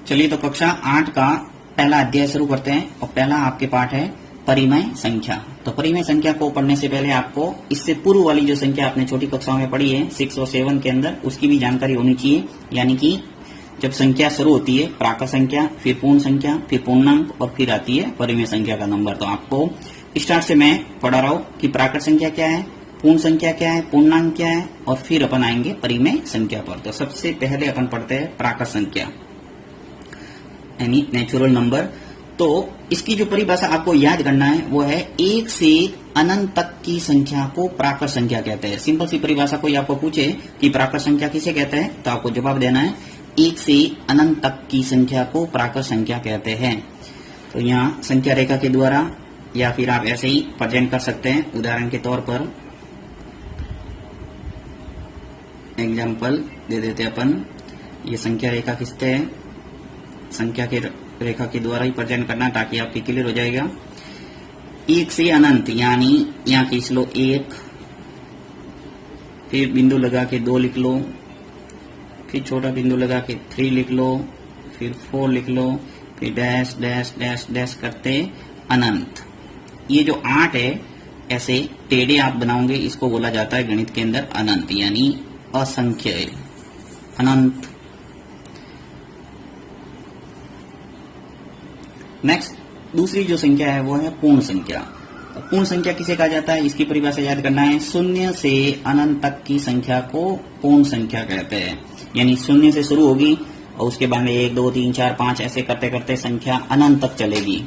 चलिए तो कक्षा 8 का पहला अध्याय शुरू करते हैं और पहला आपके पाठ है परिमेय संख्या। तो परिमेय संख्या को पढ़ने से पहले आपको इससे पूर्व वाली जो संख्या आपने छोटी कक्षाओं में पढ़ी है 6 और 7 के अंदर उसकी भी जानकारी होनी चाहिए। यानी कि जब संख्या शुरू होती है प्राकृत संख्या, फिर पूर्ण संख्या, फिर पूर्णांक और फिर आती है परिमेय संख्या का नंबर। तो आपको स्टार्ट से मैं पढ़ा रहा हूं कि प्राकृत संख्या क्या है, पूर्ण संख्या क्या है, पूर्णांक क्या है और फिर अपन आएंगे परिमेय संख्या पर। तो सबसे पहले अपन पढ़ते हैं प्राकृत संख्या यानी नेचुरल नंबर। तो इसकी जो परिभाषा आपको याद करना है वो है 1 से अनंत तक की संख्या को प्राकृत संख्या कहते हैं। सिंपल सी परिभाषा कोई आपको पूछे कि प्राकृत संख्या किसे कहते हैं तो आपको जवाब देना है 1 से अनंत तक की संख्या को प्राकृत संख्या कहते हैं। तो यहाँ संख्या रेखा के द्वारा या फिर आप ऐसे ही प्रेजेंट कर सकते हैं। उदाहरण के तौर पर एग्जाम्पल दे देते अपन, ये संख्या रेखा खींचते हैं, संख्या के रेखा के द्वारा ही प्रेजेंट करना ताकि आपकी क्लियर हो जाएगा। 1 से अनंत यानी यहाँ खींच लो 1, फिर बिंदु लगा के 2 लिख लो, फिर छोटा बिंदु लगा के 3 लिख लो, फिर 4 लिख लो, फिर डैश डैश डैश डैश करते अनंत। ये जो 8 है ऐसे टेढ़े आप बनाओगे, इसको बोला जाता है गणित के अंदर अनंत यानी असंख्य अनंत। नेक्स्ट दूसरी जो संख्या है वो है पूर्ण संख्या। तो पूर्ण संख्या किसे कहा जाता है इसकी परिभाषा याद करना है। 0 से अनंत तक की संख्या को पूर्ण संख्या कहते हैं। यानी 0 से शुरू होगी और उसके बाद में 1 2 3 4 5 ऐसे करते करते संख्या अनंत तक चलेगी,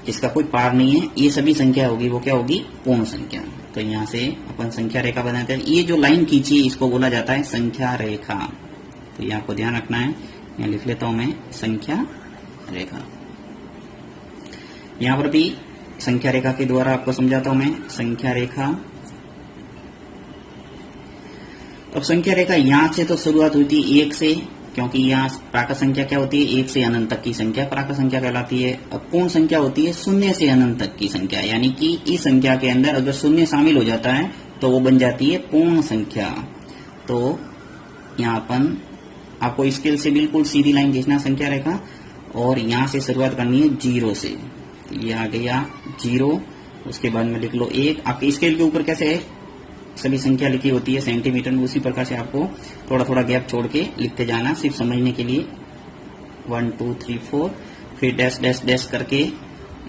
इसका कोई पार नहीं है। ये सभी संख्या होगी वो क्या होगी, पूर्ण संख्या। तो यहाँ से अपन संख्या रेखा बनाते हैं। ये जो लाइन खींची इसको बोला जाता है संख्या रेखा। तो ये आपको ध्यान रखना है। यहाँ लिख लेता हूं मैं संख्या रेखा। यहाँ पर भी संख्या रेखा के द्वारा आपको समझाता हूं मैं संख्या रेखा। अब संख्या रेखा यहाँ से तो शुरुआत होती है 1 से, क्योंकि यहाँ प्राकृत संख्या क्या होती है 1 से अनंत तक की संख्या प्राकृत संख्या कहलाती है। अब पूर्ण संख्या होती है 0 से अनंत तक की संख्या, यानी कि इस संख्या के अंदर अगर 0 शामिल हो जाता है तो वो बन जाती है पूर्ण संख्या। तो यहाँ अपन आपको स्केल से बिल्कुल सीधी लाइन खींचना संख्या रेखा और यहाँ से शुरुआत करनी है 0 से। ये आ गया 0, उसके बाद में लिख लो 1। आपके स्केल के ऊपर कैसे है सभी संख्या लिखी होती है सेंटीमीटर में, उसी प्रकार से आपको थोड़ा थोड़ा गैप छोड़ के लिखते जाना सिर्फ समझने के लिए। 1 2 3 4 फिर डैश डैश डैश करके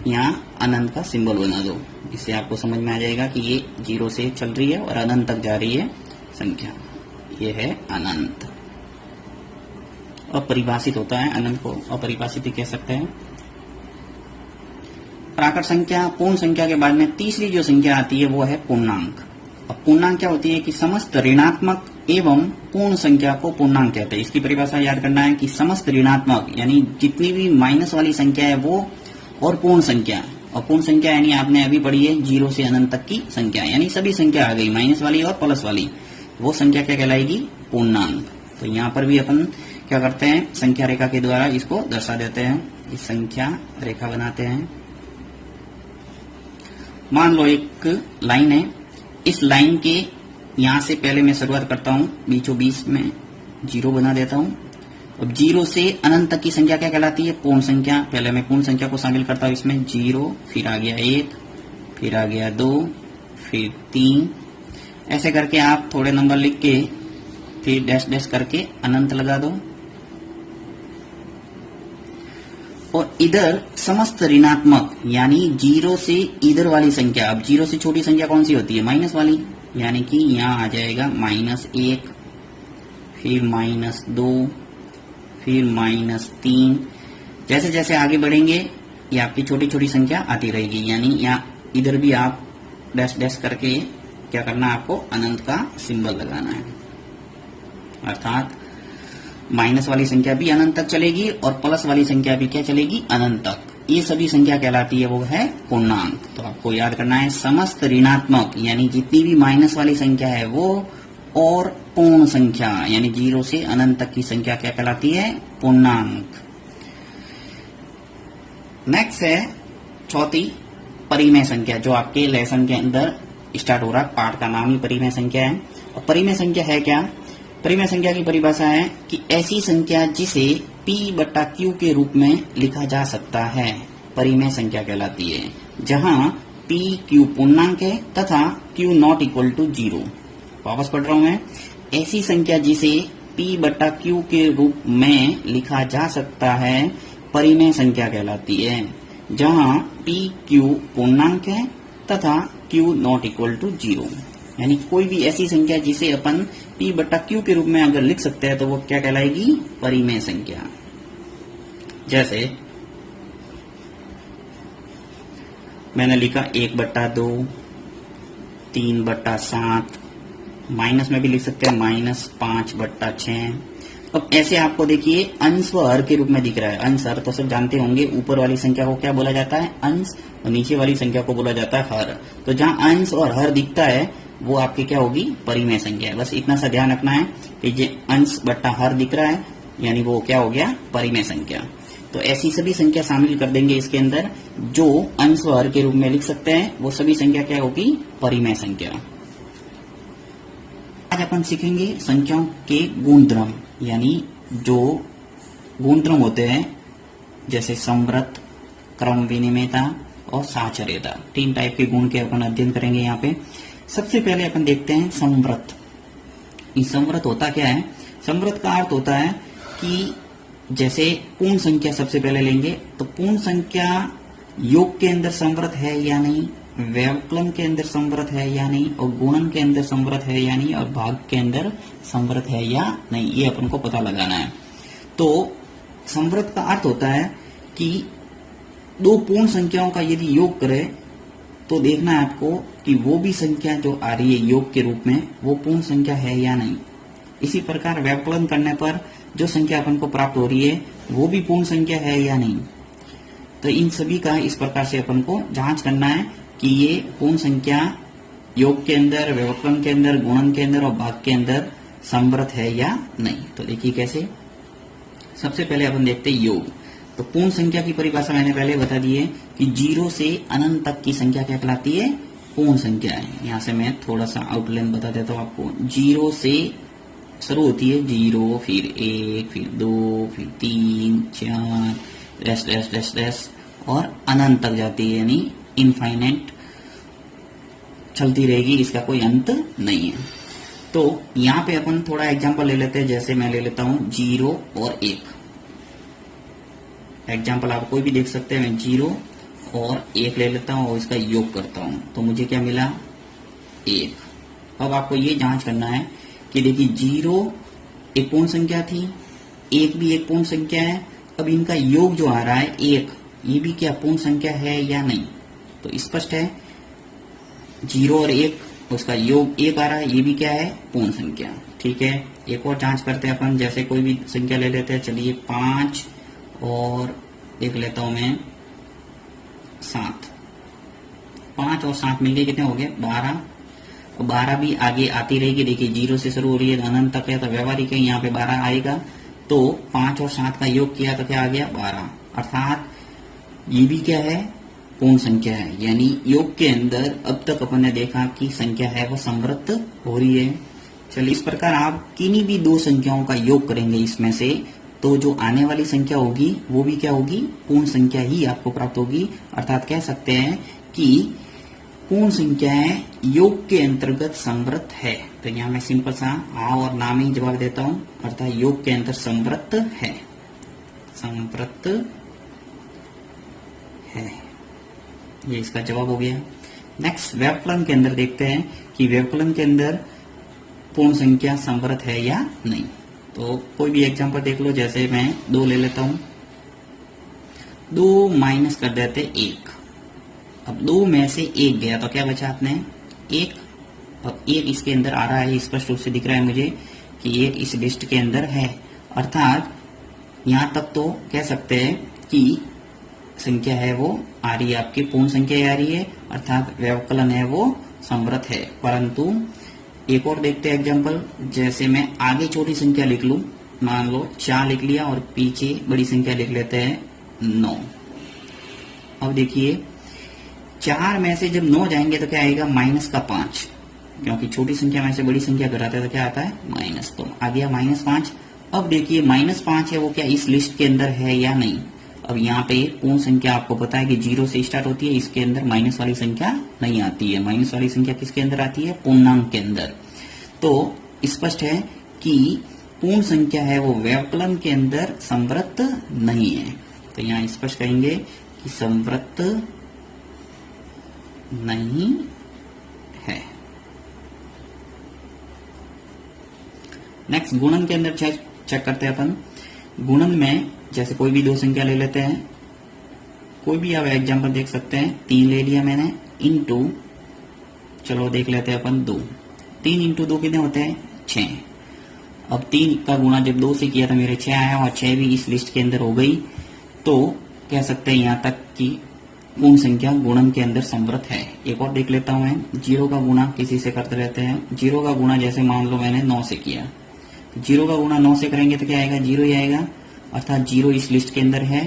यहाँ अनंत का सिंबल बना दो। इससे आपको समझ में आ जाएगा कि ये 0 से चल रही है और अनंत तक जा रही है संख्या। ये है अनंत। अपरिभाषित होता है अनंत को, अपरिभाषित ही कह सकते हैं। प्राकृत संख्या पूर्ण संख्या के बाद में तीसरी जो संख्या आती है वो है पूर्णांक। अब पूर्णांक क्या होती है कि समस्त ऋणात्मक एवं पूर्ण संख्या को पूर्णांक कहते हैं। इसकी परिभाषा याद करना है कि समस्त ऋणात्मक यानी जितनी भी माइनस वाली संख्या है वो, और पूर्ण संख्या। और पूर्ण संख्या यानी आपने अभी पढ़ी है 0 से अनंत तक की संख्या, यानी सभी संख्या आ गई माइनस वाली और प्लस वाली, वो संख्या क्या कहलाएगी, पूर्णांक। तो यहाँ पर भी अपन क्या करते हैं संख्या रेखा के द्वारा इसको दर्शा देते हैं। इस संख्या रेखा बनाते हैं। मान लो एक लाइन है, इस लाइन के यहां से पहले मैं शुरुआत करता हूं बीचों बीच में 0 बना देता हूं। अब 0 से अनंत तक की संख्या क्या कहलाती है, पूर्ण संख्या। पहले मैं पूर्ण संख्या को शामिल करता हूं इसमें 0, फिर आ गया 1, फिर आ गया 2, फिर 3, ऐसे करके आप थोड़े नंबर लिख के फिर डैश डैश करके अनंत लगा दो। और इधर समस्त ऋणात्मक यानी 0 से इधर वाली संख्या। अब 0 से छोटी संख्या कौन सी होती है, माइनस वाली, यानी कि यहाँ आ जाएगा -1, फिर -2, फिर -3। जैसे जैसे आगे बढ़ेंगे ये आपकी छोटी छोटी संख्या आती रहेगी। यानी यहाँ इधर भी आप डैश डैश करके क्या करना है, आपको अनंत का सिंबल लगाना है। अर्थात माइनस वाली संख्या भी अनंत तक चलेगी और प्लस वाली संख्या भी क्या चलेगी, अनंत तक। ये सभी संख्या कहलाती है वो है पूर्णांक। तो आपको याद करना है समस्त ऋणात्मक यानी जितनी भी माइनस वाली संख्या है वो, और पूर्ण संख्या यानी 0 से अनंत तक की संख्या क्या कहलाती है, पूर्णांक। नेक्स्ट है चौथी परिमेय संख्या, जो आपके लेसन के अंदर स्टार्ट हो रहा है। पाठ का नाम ही परिमेय संख्या है। और परिमेय संख्या है क्या, परिमेय संख्या की परिभाषा है कि ऐसी संख्या जिसे P बटा Q के रूप में लिखा जा सकता है परिमेय संख्या कहलाती है, जहां P Q पूर्णांक है तथा Q नॉट इक्वल टू 0। वापस पढ़ रहा हूं मैं, ऐसी संख्या जिसे P बटा Q के रूप में लिखा जा सकता है परिमेय संख्या कहलाती है, जहां P Q पूर्णांक है तथा Q नॉट इक्वल टू 0। यानी कोई भी ऐसी संख्या जिसे अपन P बटा Q के रूप में अगर लिख सकते हैं तो वो क्या कहलाएगी? परिमेय संख्या। जैसे मैंने लिखा 1/2, 3/7, माइनस में भी लिख सकते हैं -5/6। अब ऐसे आपको देखिए अंश व हर के रूप में दिख रहा है। अंश हर तो सब जानते होंगे, ऊपर वाली संख्या को क्या बोला जाता है? अंश, और नीचे वाली संख्या को बोला जाता है हर। तो जहां अंश और हर दिखता है वो आपकी क्या होगी? परिमेय संख्या है। बस इतना सा ध्यान रखना है कि ये अंश बट्टा हर दिख रहा है, यानी वो क्या हो गया? परिमेय संख्या। तो ऐसी सभी संख्या शामिल कर देंगे इसके अंदर जो अंश व हर के रूप में लिख सकते हैं, वो सभी संख्या क्या होगी? परिमेय संख्या। आज अपन सीखेंगे संख्याओं के गुणधर्म, यानी जो गुणधर्म होते हैं जैसे समवृत्त, क्रम विनिमयता और साहचर्यता। 3 टाइप के गुण के अपन अध्ययन करेंगे यहाँ पे। सबसे पहले अपन देखते हैं समवृत्त। ये समवृत्त होता क्या है? समवृत्त का अर्थ होता है कि जैसे पूर्ण संख्या सबसे पहले लेंगे तो पूर्ण संख्या योग के अंदर समवृत्त है या नहीं, व्यवकलन के अंदर समवृत्त है या नहीं, और गुणन के अंदर समवृत्त है या नहीं, और भाग के अंदर समवृत्त है या नहीं, ये अपन को पता लगाना है। तो समवृत्त का अर्थ होता है कि 2 पूर्ण संख्याओं का यदि योग करें तो देखना है आपको कि वो भी संख्या जो आ रही है योग के रूप में वो पूर्ण संख्या है या नहीं। इसी प्रकार व्यवकलन करने पर जो संख्या अपन को प्राप्त हो रही है वो भी पूर्ण संख्या है या नहीं। तो इन सभी का इस प्रकार से अपन को जांच करना है कि ये पूर्ण संख्या योग के अंदर, व्यवकलन के अंदर, गुणन के अंदर और भाग के अंदर समवृत्त है या नहीं। तो देखिए कैसे। सबसे पहले अपन देखते हैं योग। तो पूर्ण संख्या की परिभाषा मैंने पहले बता दी है कि 0 से अनंत तक की संख्या क्या कहलाती है? पूर्ण संख्या है। यहां से मैं थोड़ा सा आउटलाइन बता देता हूं आपको। 0 से शुरू होती है 0, फिर 1, फिर 2, फिर 3, 4, डैश डैश डैश डैश और अनंत तक जाती है, यानी इनफाइनाइट चलती रहेगी, इसका कोई अंत नहीं है। तो यहाँ पे अपन थोड़ा एग्जांपल ले लेते हैं। जैसे मैं ले लेता हूं 0 और 1। एग्जाम्पल आप कोई भी देख सकते हैं। मैं 0 और 1 ले लेता हूं और इसका योग करता हूं तो मुझे क्या मिला? 1। अब आपको ये जांच करना है कि देखिए 0 एक पूर्ण संख्या थी, 1 भी एक पूर्ण संख्या है। अब इनका योग जो आ रहा है 1, ये भी क्या पूर्ण संख्या है या नहीं? तो स्पष्ट है 0 और 1, उसका योग 1 आ रहा है, ये भी क्या है? पूर्ण संख्या। ठीक है, एक और जांच करते हैं अपन। जैसे कोई भी संख्या ले लेते हैं। चलिए 5 और एक लेता हूं मैं 7। 5 और 7 मिलके कितने हो गए? 12। और 12 भी आगे आती रहेगी। देखिए 0 से शुरू हो रही है, अनंत तक है, तो व्यवहारिक है, यहाँ पे 12 आएगा। तो 5 और 7 का योग किया तो क्या आ गया? 12। अर्थात ये भी क्या है? पूर्ण संख्या है। यानी योग के अंदर अब तक अपन ने देखा कि संख्या है वो समवृत्त हो रही है। चलिए इस प्रकार आप किन्हीं भी 2 संख्याओं का योग करेंगे इसमें से, तो जो आने वाली संख्या होगी वो भी क्या होगी? पूर्ण संख्या ही आपको प्राप्त होगी। अर्थात कह सकते हैं कि पूर्ण संख्याएं योग के अंतर्गत समवृत्त है। तो यहाँ मैं सिंपल सा हाँ और ना में ही जवाब देता हूं। अर्थात योग के अंतर समवृत्त है, समवृत्त है, ये इसका जवाब हो गया। नेक्स्ट व्यवकलन के अंदर देखते हैं कि व्यवकलन के अंदर पूर्ण संख्या समवृत्त है या नहीं। तो कोई भी एग्जांपल देख लो। जैसे मैं 2 ले लेता हूं, 2 माइनस कर देते 1। अब 2 में से 1 गया तो क्या बचा आपने? 1। अब 1 इसके अंदर आ रहा है, स्पष्ट रूप से दिख रहा है मुझे कि 1 इस लिस्ट के अंदर है। अर्थात यहां तक तो कह सकते हैं कि संख्या है वो आ रही है, आपकी पूर्ण संख्या आ रही है, अर्थात व्यवकलन है वो समवृत्त है। परंतु एक और देखते हैं एग्जाम्पल। जैसे मैं आगे छोटी संख्या लिख लूं, मान लो 4 लिख लिया और पीछे बड़ी संख्या लिख लेते हैं 9। अब देखिए 4 में से जब 9 जाएंगे तो क्या आएगा? -5, क्योंकि छोटी संख्या में से बड़ी संख्या घटाते हैं तो क्या आता है? माइनस। तो आ गया -5। अब देखिए -5 है वो क्या इस लिस्ट के अंदर है या नहीं। अब यहाँ पे पूर्ण संख्या आपको पता है कि 0 से स्टार्ट होती है, इसके अंदर माइनस वाली संख्या नहीं आती है। माइनस वाली संख्या किसके अंदर आती है? पूर्णांक के अंदर। तो स्पष्ट है कि पूर्ण संख्या है वो व्यवकलन के अंदर संवृत नहीं है। तो यहाँ स्पष्ट कहेंगे कि संवृत नहीं है। नेक्स्ट गुणन के अंदर चेक करते हैं अपन। गुणन में जैसे कोई भी दो संख्या ले लेते हैं, कोई भी आप एग्जांपल देख सकते हैं। 3 ले लिया मैंने, इनटू, चलो देख लेते हैं अपन 2। 3 इंटू 2 कितने होते हैं? 6। अब 3 का गुणा जब 2 से किया था मेरे 6 आया, और 6 भी इस लिस्ट के अंदर हो गई। तो कह सकते हैं यहाँ तक कि पूर्ण संख्या गुणन के अंदर संवृत है। एक और देख लेता हूं मैं। 0 का गुणा किसी से करते रहते हैं। 0 का गुणा जैसे मान लो मैंने 9 से किया, 0 का गुणा 9 से करेंगे तो क्या आएगा? 0 ही आएगा, अर्थात 0 इस लिस्ट के अंदर है।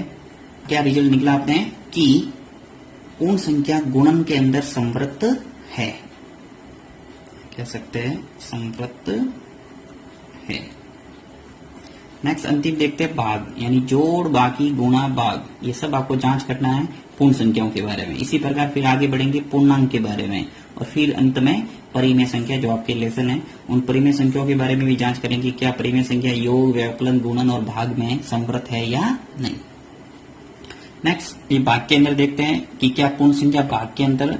क्या रिजल्ट निकला आपने कि पूर्ण संख्या गुणन के अंदर संवृत है, कह सकते हैं संवृत है। नेक्स्ट अंतिम देखते हैं भाग, यानी जोड़, बाकी, गुणा, भाग, ये सब आपको जांच करना है पूर्ण संख्याओं के बारे में। इसी प्रकार फिर आगे बढ़ेंगे पूर्णांक के बारे में, और फिर अंत में परिमेय संख्या, जो आपके लेसन है उन परिमेय संख्याओं के बारे में भी जांच करेंगे। क्या परिमेय संख्या योग, व्यवकलन, गुणन और भाग में संवृत है या नहीं। नेक्स्ट ये भाग के अंदर देखते हैं कि क्या पूर्ण संख्या भाग के अंदर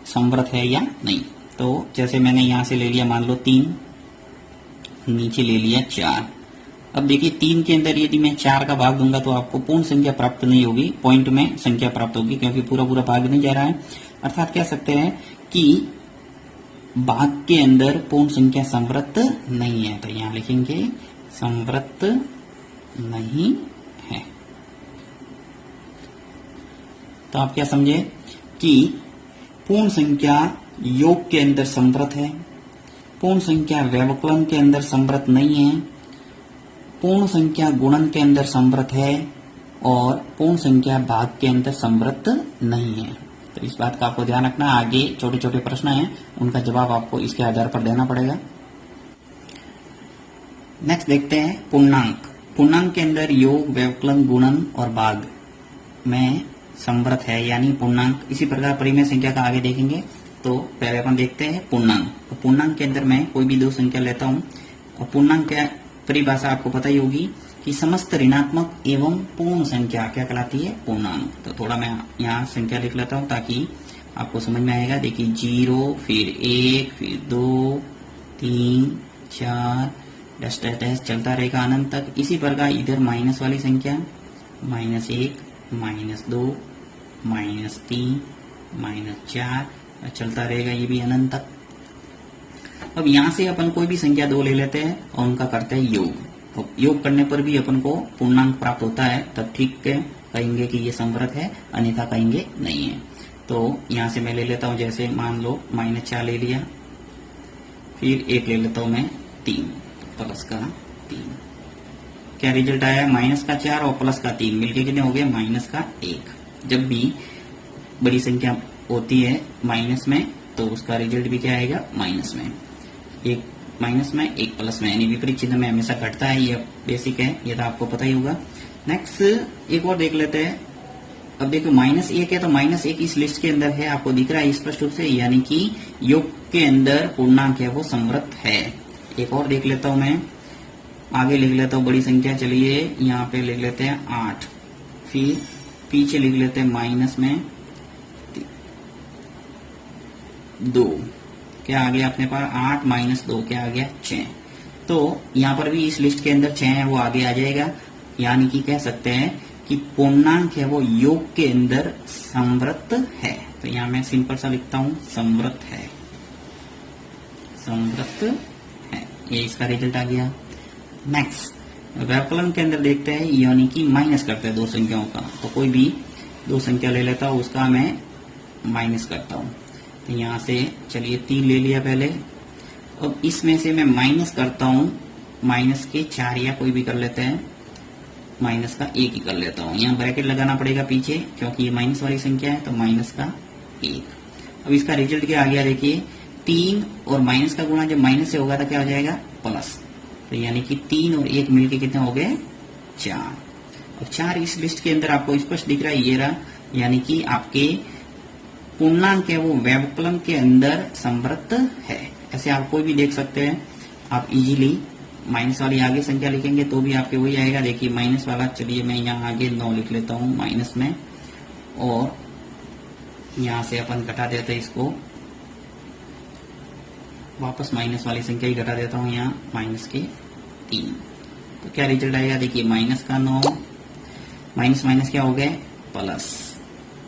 संवृत है या नहीं। तो जैसे मैंने यहां से ले लिया, मान लो 3, नीचे ले लिया 4। अब देखिए 3 के अंदर यदि मैं 4 का भाग दूंगा तो आपको पूर्ण संख्या प्राप्त नहीं होगी, पॉइंट में संख्या प्राप्त होगी, क्योंकि पूरा पूरा भाग नहीं जा रहा है। अर्थात कह सकते हैं कि भाग के अंदर पूर्ण संख्या संवृत नहीं है। तो यहां लिखेंगे संवृत नहीं है। तो आप क्या समझे कि पूर्ण संख्या योग के अंदर संवृत है, पूर्ण संख्या व्यवकलन के अंदर संवृत नहीं है, पूर्ण संख्या गुणन के अंदर संवृत है, और पूर्ण संख्या भाग के अंदर संवृत नहीं है। तो इस बात का आपको ध्यान रखना। आगे छोटे छोटे प्रश्न हैं, उनका जवाब आपको इसके आधार पर देना पड़ेगा। नेक्स्ट देखते हैं पूर्णांक। पूर्णांक के अंदर योग, व्यवकलन, गुणन और भाग में संवृत है, यानी पूर्णांक। इसी प्रकार परिमेय संख्या का आगे देखेंगे। तो पहले अपन देखते हैं पूर्णांक। तो पूर्णांक के अंदर मैं कोई भी दो संख्या लेता हूं, और पूर्णांक क्या परिभाषा आपको पता ही होगी कि समस्त ऋणात्मक एवं पूर्ण संख्या क्या कहलाती है? पूर्णांक। तो थोड़ा मैं यहाँ संख्या लिख लेता हूँ ताकि आपको समझ में आएगा। देखिए 0, फिर 1, फिर 2, 3, 4, डैश डैश डैश चलता रहेगा अनंत तक। इसी प्रकार इधर माइनस वाली संख्या, -1, -2, -3, -4 चलता रहेगा, ये भी अनंत तक। अब यहां से अपन कोई भी संख्या 2 ले लेते हैं और उनका करते हैं योग। तो योग करने पर भी अपन को पूर्णांक प्राप्त होता है, तब ठीक कहेंगे कि ये संवृत है, अन्यथा कहेंगे नहीं है। तो यहां से मैं ले लेता हूं, जैसे मान लो -4 ले लिया, फिर 1 ले लेता हूं मैं 3, प्लस का 3। क्या रिजल्ट आया? -4 और +3 मिलके कितने हो गए? -1। जब भी बड़ी संख्या होती है माइनस में, तो उसका रिजल्ट भी क्या आएगा? माइनस में। एक माइनस में, एक प्लस में, यानी विपरीत चिन्ह में हमेशा घटता है। ये बेसिक है, ये तो आपको पता ही होगा। नेक्स्ट एक और देख लेते हैं। अब देखो -1 है, तो -1 इस लिस्ट के अंदर है, आपको दिख रहा है स्पष्ट रूप से, यानी कि योग के अंदर पूर्णांक है वो संवृत है। एक और देख लेता हूं मैं, आगे लिख लेता हूं बड़ी संख्या। चलिए यहाँ पे लिख लेते हैं 8, फिर पीछे लिख लेते हैं माइनस में 2। क्या आ गया अपने पास? 8 - 2 क्या आ गया? 6। तो यहाँ पर भी इस लिस्ट के अंदर 6 है, वो आगे आ जाएगा। यानी कि कह सकते हैं कि पूर्णांक है वो योग के अंदर संवृत है। तो यहाँ मैं सिंपल सा लिखता हूं, संवृत है, संवृत है। ये इसका रिजल्ट आ गया। नेक्स्ट व्यवकलन के अंदर देखते हैं, यानी कि माइनस करते हैं दो संख्याओं का। तो कोई भी दो संख्या ले लेता हूं, उसका मैं माइनस करता हूं। तो यहां से चलिए 3 ले लिया पहले। अब इसमें से मैं माइनस करता हूं, माइनस के 4 या कोई भी कर लेते हैं, माइनस का 1 ही कर लेता हूं। यहाँ ब्रैकेट लगाना पड़ेगा पीछे, क्योंकि ये माइनस वाली संख्या है, तो माइनस का 1। अब इसका रिजल्ट क्या आ गया? देखिए 3 और माइनस का गुणा जब माइनस से होगा तो क्या हो जाएगा? प्लस। तो यानी कि 3 और 1 मिलके कितने हो गए 4। अब 4 इस लिस्ट के अंदर आपको स्पष्ट दिख रहा है, ये रहा, यानी कि आपके पूर्णांक है वो व्यवकलन के अंदर संवृत्त है। ऐसे आप कोई भी देख सकते हैं, आप इजीली माइनस वाली आगे संख्या लिखेंगे तो भी आपके वही आएगा। देखिए माइनस वाला, चलिए मैं यहाँ आगे 9 लिख लेता हूँ माइनस में, और यहाँ से अपन घटा देते हैं इसको, वापस माइनस वाली संख्या ही घटा देता हूँ यहाँ माइनस के 3। तो क्या रिजल्ट आएगा, देखिए माइनस का 9, माइनस माइनस क्या हो गए प्लस,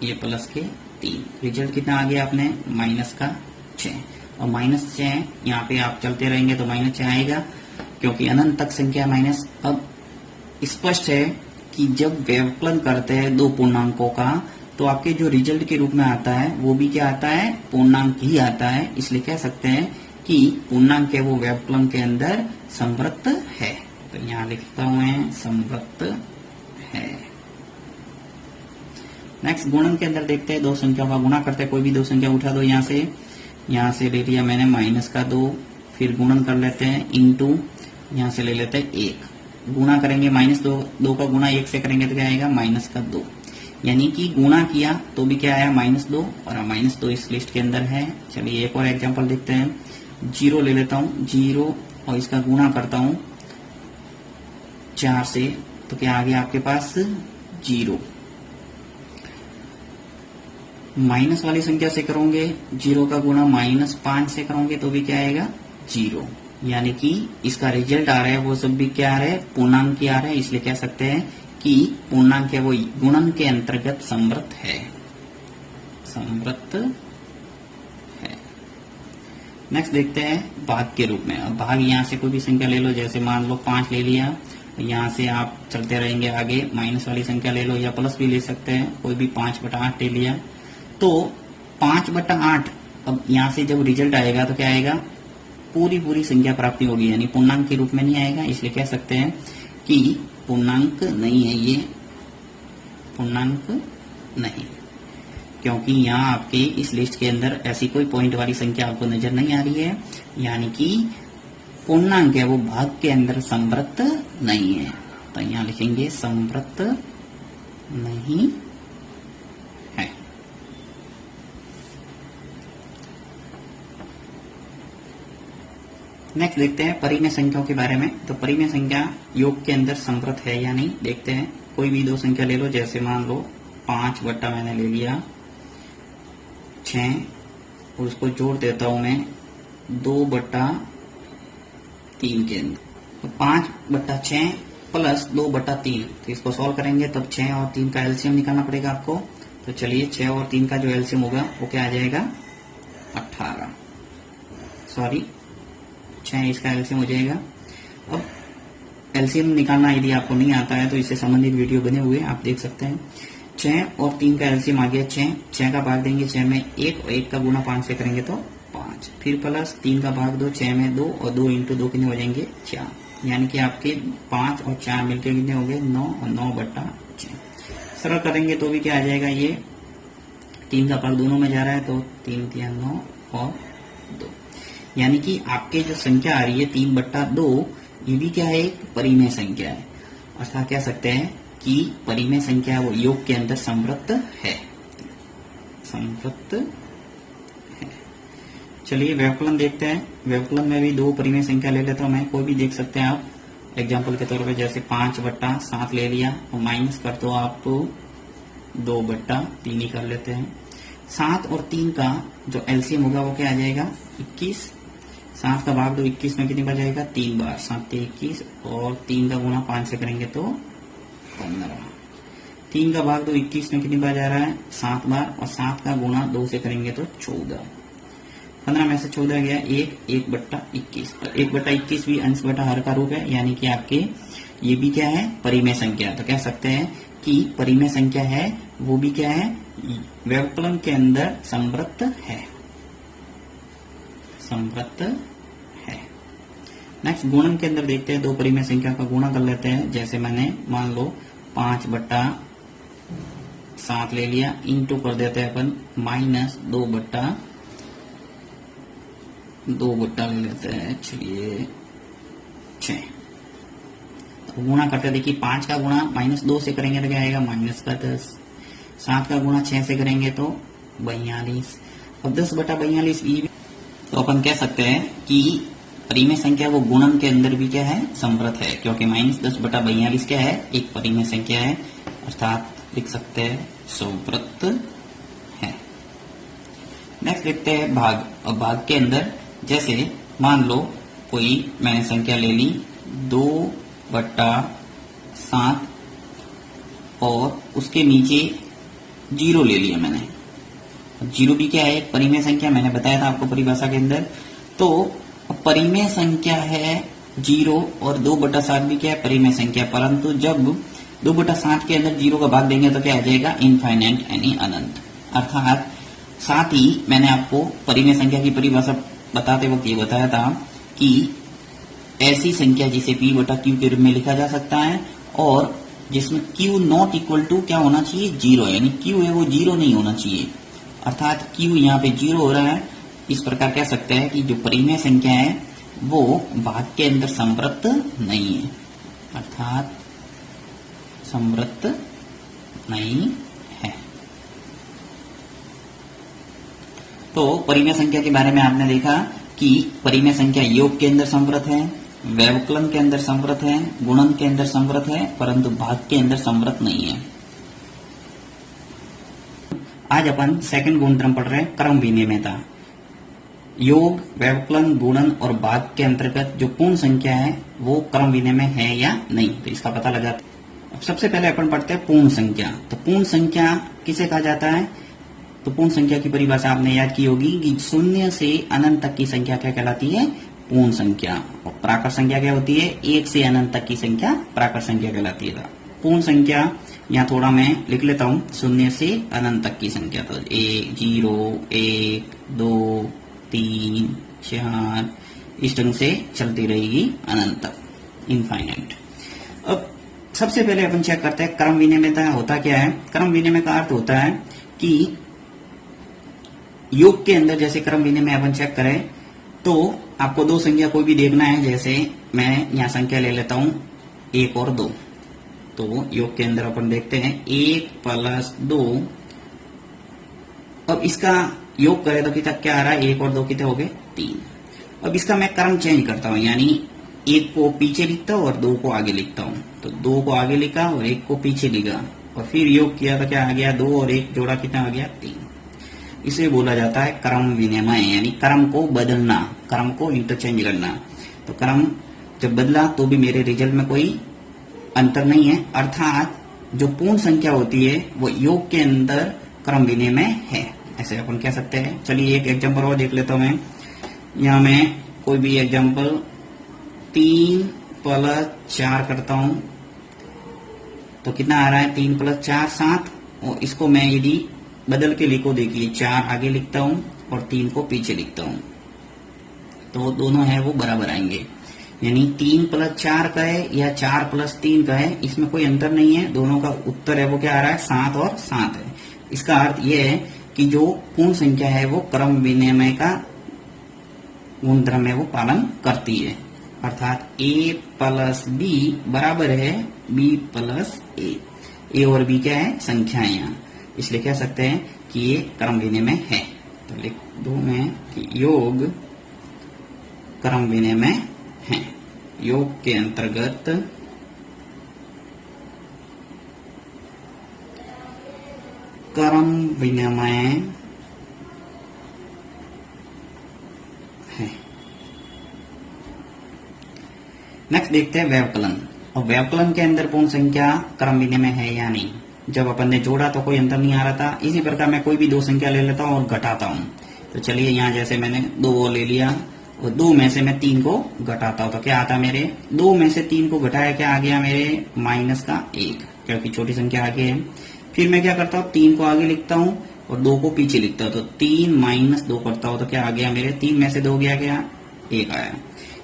ये प्लस के 3, रिजल्ट कितना आ गया आपने माइनस का 6। और माइनस 6 यहाँ पे आप चलते रहेंगे तो माइनस 6 आएगा, क्योंकि अनंत तक संख्या माइनस। अब स्पष्ट है कि जब व्यवकलन करते हैं दो पूर्णांकों का तो आपके जो रिजल्ट के रूप में आता है वो भी क्या आता है, पूर्णांक ही आता है। इसलिए कह सकते हैं कि पूर्णांक है वो व्यवकलन के अंदर संवृत्त है। तो यहाँ लिखता हूं मैं संवृत्त है। नेक्स्ट गुणन के अंदर देखते हैं, दो संख्याओं का गुणा करते हैं। कोई भी दो संख्या उठा दो, यहाँ से ले लिया मैंने माइनस का 2, फिर गुणन कर लेते हैं इंटू, यहाँ से ले लेते हैं 1, गुणा करेंगे माइनस 2 का गुणा 1 से करेंगे तो क्या आएगा माइनस का 2, यानी कि गुणा किया तो भी क्या आया -2, और -2 इस लिस्ट के अंदर है। चलिए एक और एग्जांपल देखते हैं, 0 ले लेता हूँ, 0 और इसका गुणा करता हूँ 4 से, तो क्या आ गया आपके पास 0। माइनस वाली संख्या से करोगे 0 का गुणा -5 से करोगे तो भी क्या आएगा 0, यानी कि इसका रिजल्ट आ रहा है वो सब भी क्या आ रहा है, पूर्णांक ही आ रहा है। इसलिए कह सकते हैं कि पूर्णांक है वो गुणन के अंतर्गत संवृत्त है, संवृत्त है। नेक्स्ट देखते हैं भाग के रूप में। अब भाग यहाँ से कोई भी संख्या ले लो, जैसे मान लो 5 ले लिया, यहाँ से आप चलते रहेंगे आगे, माइनस वाली संख्या ले लो या प्लस भी ले सकते हैं, कोई भी 5/8 ले लिया, तो 5/8 अब यहाँ से जब रिजल्ट आएगा तो क्या आएगा, पूरी संख्या प्राप्ति होगी, यानी पूर्णांक के रूप में नहीं आएगा। इसलिए कह सकते हैं कि पूर्णांक नहीं है, ये पूर्णांक नहीं, क्योंकि यहाँ आपके इस लिस्ट के अंदर ऐसी कोई पॉइंट वाली संख्या आपको नजर नहीं आ रही है, यानी कि पूर्णांक है वो भाग के अंदर संवृत्त नहीं है। तो यहाँ लिखेंगे संवृत्त नहीं है। नेक्स्ट देखते हैं परिमेय संख्याओं के बारे में। तो परिमेय संख्या योग के अंदर संवृत्त है या नहीं, देखते हैं। कोई भी दो संख्या ले लो, जैसे मान लो 5 बट्टा मैंने ले लिया 6, और उसको जोड़ देता हूं मैं 2/3 के अंदर, तो 5/6 प्लस 2/3, तो इसको सॉल्व करेंगे तब 6 और 3 का एलसीएम निकालना पड़ेगा आपको। तो चलिए 6 और 3 का जो एलसीएम होगा वो क्या आ जाएगा 18, सॉरी 6 इसका एलसीएम हो जाएगा। अब एलसीएम निकालना यदि आपको नहीं आता है तो इससे संबंधित वीडियो बने हुए आप देख सकते हैं। 6 और 3 का एलसीएम आ गया 6 का भाग देंगे 6 में 1, और 1 का गुणा 5 से करेंगे तो 5, फिर प्लस 3 का भाग 2, 6 में 2, और 2 × 2 कितने हो जाएंगे 4, यानी कि आपके 5 और 4 मिलकर कितने हो गए 9, और 9/6। सरल करेंगे तो भी क्या आ जाएगा, ये 3 का भाग दोनों में जा रहा है तो 3 × 9 और 2, यानी कि आपके जो संख्या आ रही है 3/2, ये भी क्या है, एक परिमेय संख्या है। अर्थात कह सकते हैं कि परिमेय संख्या वो योग के अंदर संवृत्त है, संवृत्त है। चलिए व्यवकलन देखते हैं। व्यवकलन में भी दो परिमेय संख्या ले लेता हूं मैं, कोई भी देख सकते हैं आप एग्जाम्पल के तौर पे, जैसे 5/7 ले लिया, और माइनस कर दो आप 2/3 ही कर लेते हैं। 7 और 3 का जो एलसीएम होगा वो क्या आ जाएगा 21, 7 का भाग 2 21 में कितनी बार जाएगा 3 बार, 7 × 21, और 3 का गुणा 5 से करेंगे तो 15, 3 का भाग 2 21 में कितनी बार जा रहा है 7 बार, और 7 का गुणा 2 से करेंगे तो 14, 15 में से 14 गया 1/21, 1/21 भी अंश बटा हर का रूप है, यानी कि आपके ये भी क्या है परिमेय संख्या। तो कह सकते हैं कि परिमेय संख्या है वो भी क्या है, व्यवकलन के अंदर संवृत्त है, संवृत्त है। नेक्स्ट गुणन के अंदर देखते हैं, दो परिमेय संख्या का गुणा कर लेते हैं। जैसे मैंने मान लो 5/7 ले लिया, इंटू कर देते हैं अपन -2/2 ले लेते हैं, चलिए 6। तो गुणा करते देखिए 5 का गुणा -2 से करेंगे तो क्या आएगा -10। 7 का गुणा 6 से करेंगे तो 42। अब 10/42 तो अपन कह सकते हैं कि परिमेय संख्या वो गुणन के अंदर भी क्या है, समवर्त है, क्योंकि -10/42 क्या है, एक परिमेय संख्या है, अर्थात लिख सकते हैं समवर्त है। नेक्स्ट देखते हैं भाग। अब भाग के अंदर जैसे मान लो कोई मैंने संख्या ले ली 2/7 और उसके नीचे 0 ले लिया मैंने। 0 भी क्या है, एक परिमेय संख्या, मैंने बताया था आपको परिभाषा के अंदर। तो परिमेय संख्या है 0 और 2/7 भी क्या है, परिमेय संख्या, परंतु जब 2/7 के अंदर 0 का भाग देंगे तो क्या आ जाएगा, इनफाइनाइट यानी अनंत। अर्थात साथ ही मैंने आपको परिमेय संख्या की परिभाषा बताते वक्त ये बताया था कि ऐसी संख्या जिसे p/q के रूप में लिखा जा सकता है और जिसमें q नॉट इक्वल टू क्या होना चाहिए, 0, यानी q है वो 0 नहीं होना चाहिए। अर्थात q यहाँ पे 0 हो रहा है। इस प्रकार कह सकते हैं कि जो परिमेय संख्या है वो भाग के अंदर समवर्त नहीं है, अर्थात समवर्त नहीं है। तो परिमेय संख्या के बारे में आपने देखा कि परिमेय संख्या योग के अंदर समवर्त है, व्यवकलन के अंदर समवर्त है, गुणन के अंदर समवर्त है, परंतु भाग के अंदर समवर्त नहीं है। आज अपन सेकंड गुणधर्म पढ़ रहे हैं, क्रम विनिमयता। योग, व्यवकलन, गुणन और भाग के अंतर्गत जो पूर्ण संख्या है वो क्रम विनिमय है या नहीं, तो इसका पता लगाते हैं। अब सबसे पहले अपन पढ़ते हैं पूर्ण संख्या। तो पूर्ण संख्या किसे कहा जाता है, तो पूर्ण संख्या की परिभाषा आपने याद की होगी कि 0 से अनंत तक की संख्या क्या कहलाती है, पूर्ण संख्या। और प्राकृत संख्या क्या होती है, 1 से अनंत तक की संख्या प्राकृत संख्या कहलाती है। पूर्ण संख्या यहाँ थोड़ा मैं लिख लेता हूँ, 0 से अनंत तक की संख्या, तो 0, 1, 2, 3, 4 इस ढंग से चलती रहेगी अनंत तक, इनफाइनाइट। अब सबसे पहले अपन चेक करते हैं क्रम विनिमयता होता क्या है। क्रम विनिमय का अर्थ होता है कि योग के अंदर जैसे क्रम विनिमय अपन चेक करें तो आपको दो संख्या कोई भी देखना है। जैसे मैं यहाँ संख्या ले लेता हूँ 1 और 2, तो योग के अंदर अपन देखते हैं 1 + 2। अब इसका योग करें तो कितना क्या आ रहा है, 1 और 2 कितने हो गए, 3। अब इसका मैं क्रम चेंज करता हूँ, यानी 1 को पीछे लिखता हूँ और 2 को आगे लिखता हूँ। तो 2 को आगे लिखा और 1 को पीछे लिखा और फिर योग किया तो क्या आ गया, 2 और 1 जोड़ा कितना आ गया, 3। इसे बोला जाता है क्रम विनिमय, यानी क्रम को बदलना, क्रम को इंटरचेंज करना। तो क्रम जब बदला तो भी मेरे रिजल्ट में कोई अंतर नहीं है, अर्थात जो पूर्ण संख्या होती है वो योग के अंदर क्रम विनिमय है, ऐसे अपन कह सकते हैं। चलिए एक एग्जांपल और देख लेता हूं मैं। यहाँ मैं कोई भी एग्जांपल 3 + 4 करता हूं तो कितना आ रहा है, 3 + 4 7। और इसको मैं यदि बदल के लिखो, देखिए 4 आगे लिखता हूं और 3 को पीछे लिखता हूं तो दोनों है वो बराबर आएंगे। यानी 3 + 4 का है या 4 + 3 का है, इसमें कोई अंतर नहीं है, दोनों का उत्तर है वो क्या आ रहा है, 7 और 7 है। इसका अर्थ यह है कि जो पूर्ण संख्या है वो क्रम विनिमय का गुणधर्म है वो पालन करती है, अर्थात a + b बराबर है b + a। a और b क्या है, संख्याएं यहाँ, इसलिए कह सकते हैं कि ये क्रम विनिमय है। तो लिख दूं मैं कि योग क्रम विनिमय है। योग के अंतर्गत क्रम विनिमय है। नेक्स्ट देखते हैं व्यवकलन। और व्यवकलन के अंदर पूर्ण संख्या क्रम विनिमय है या नहीं। जब अपन ने जोड़ा तो कोई अंतर नहीं आ रहा था, इसी प्रकार मैं कोई भी दो संख्या ले लेता हूं और घटाता हूं। तो चलिए यहाँ जैसे मैंने 2 ले लिया और 2 में से मैं 3 को घटाता हूं तो क्या आता मेरे, 2 में से 3 को घटाया क्या आ गया मेरे, -1, क्योंकि छोटी संख्या आगे है। फिर मैं क्या करता हूँ, 3 को आगे लिखता हूँ और 2 को पीछे लिखता हूँ, तो 3 - 2 करता हूँ तो क्या आ गया मेरे, 3 में से 2 गया क्या, 1 आया।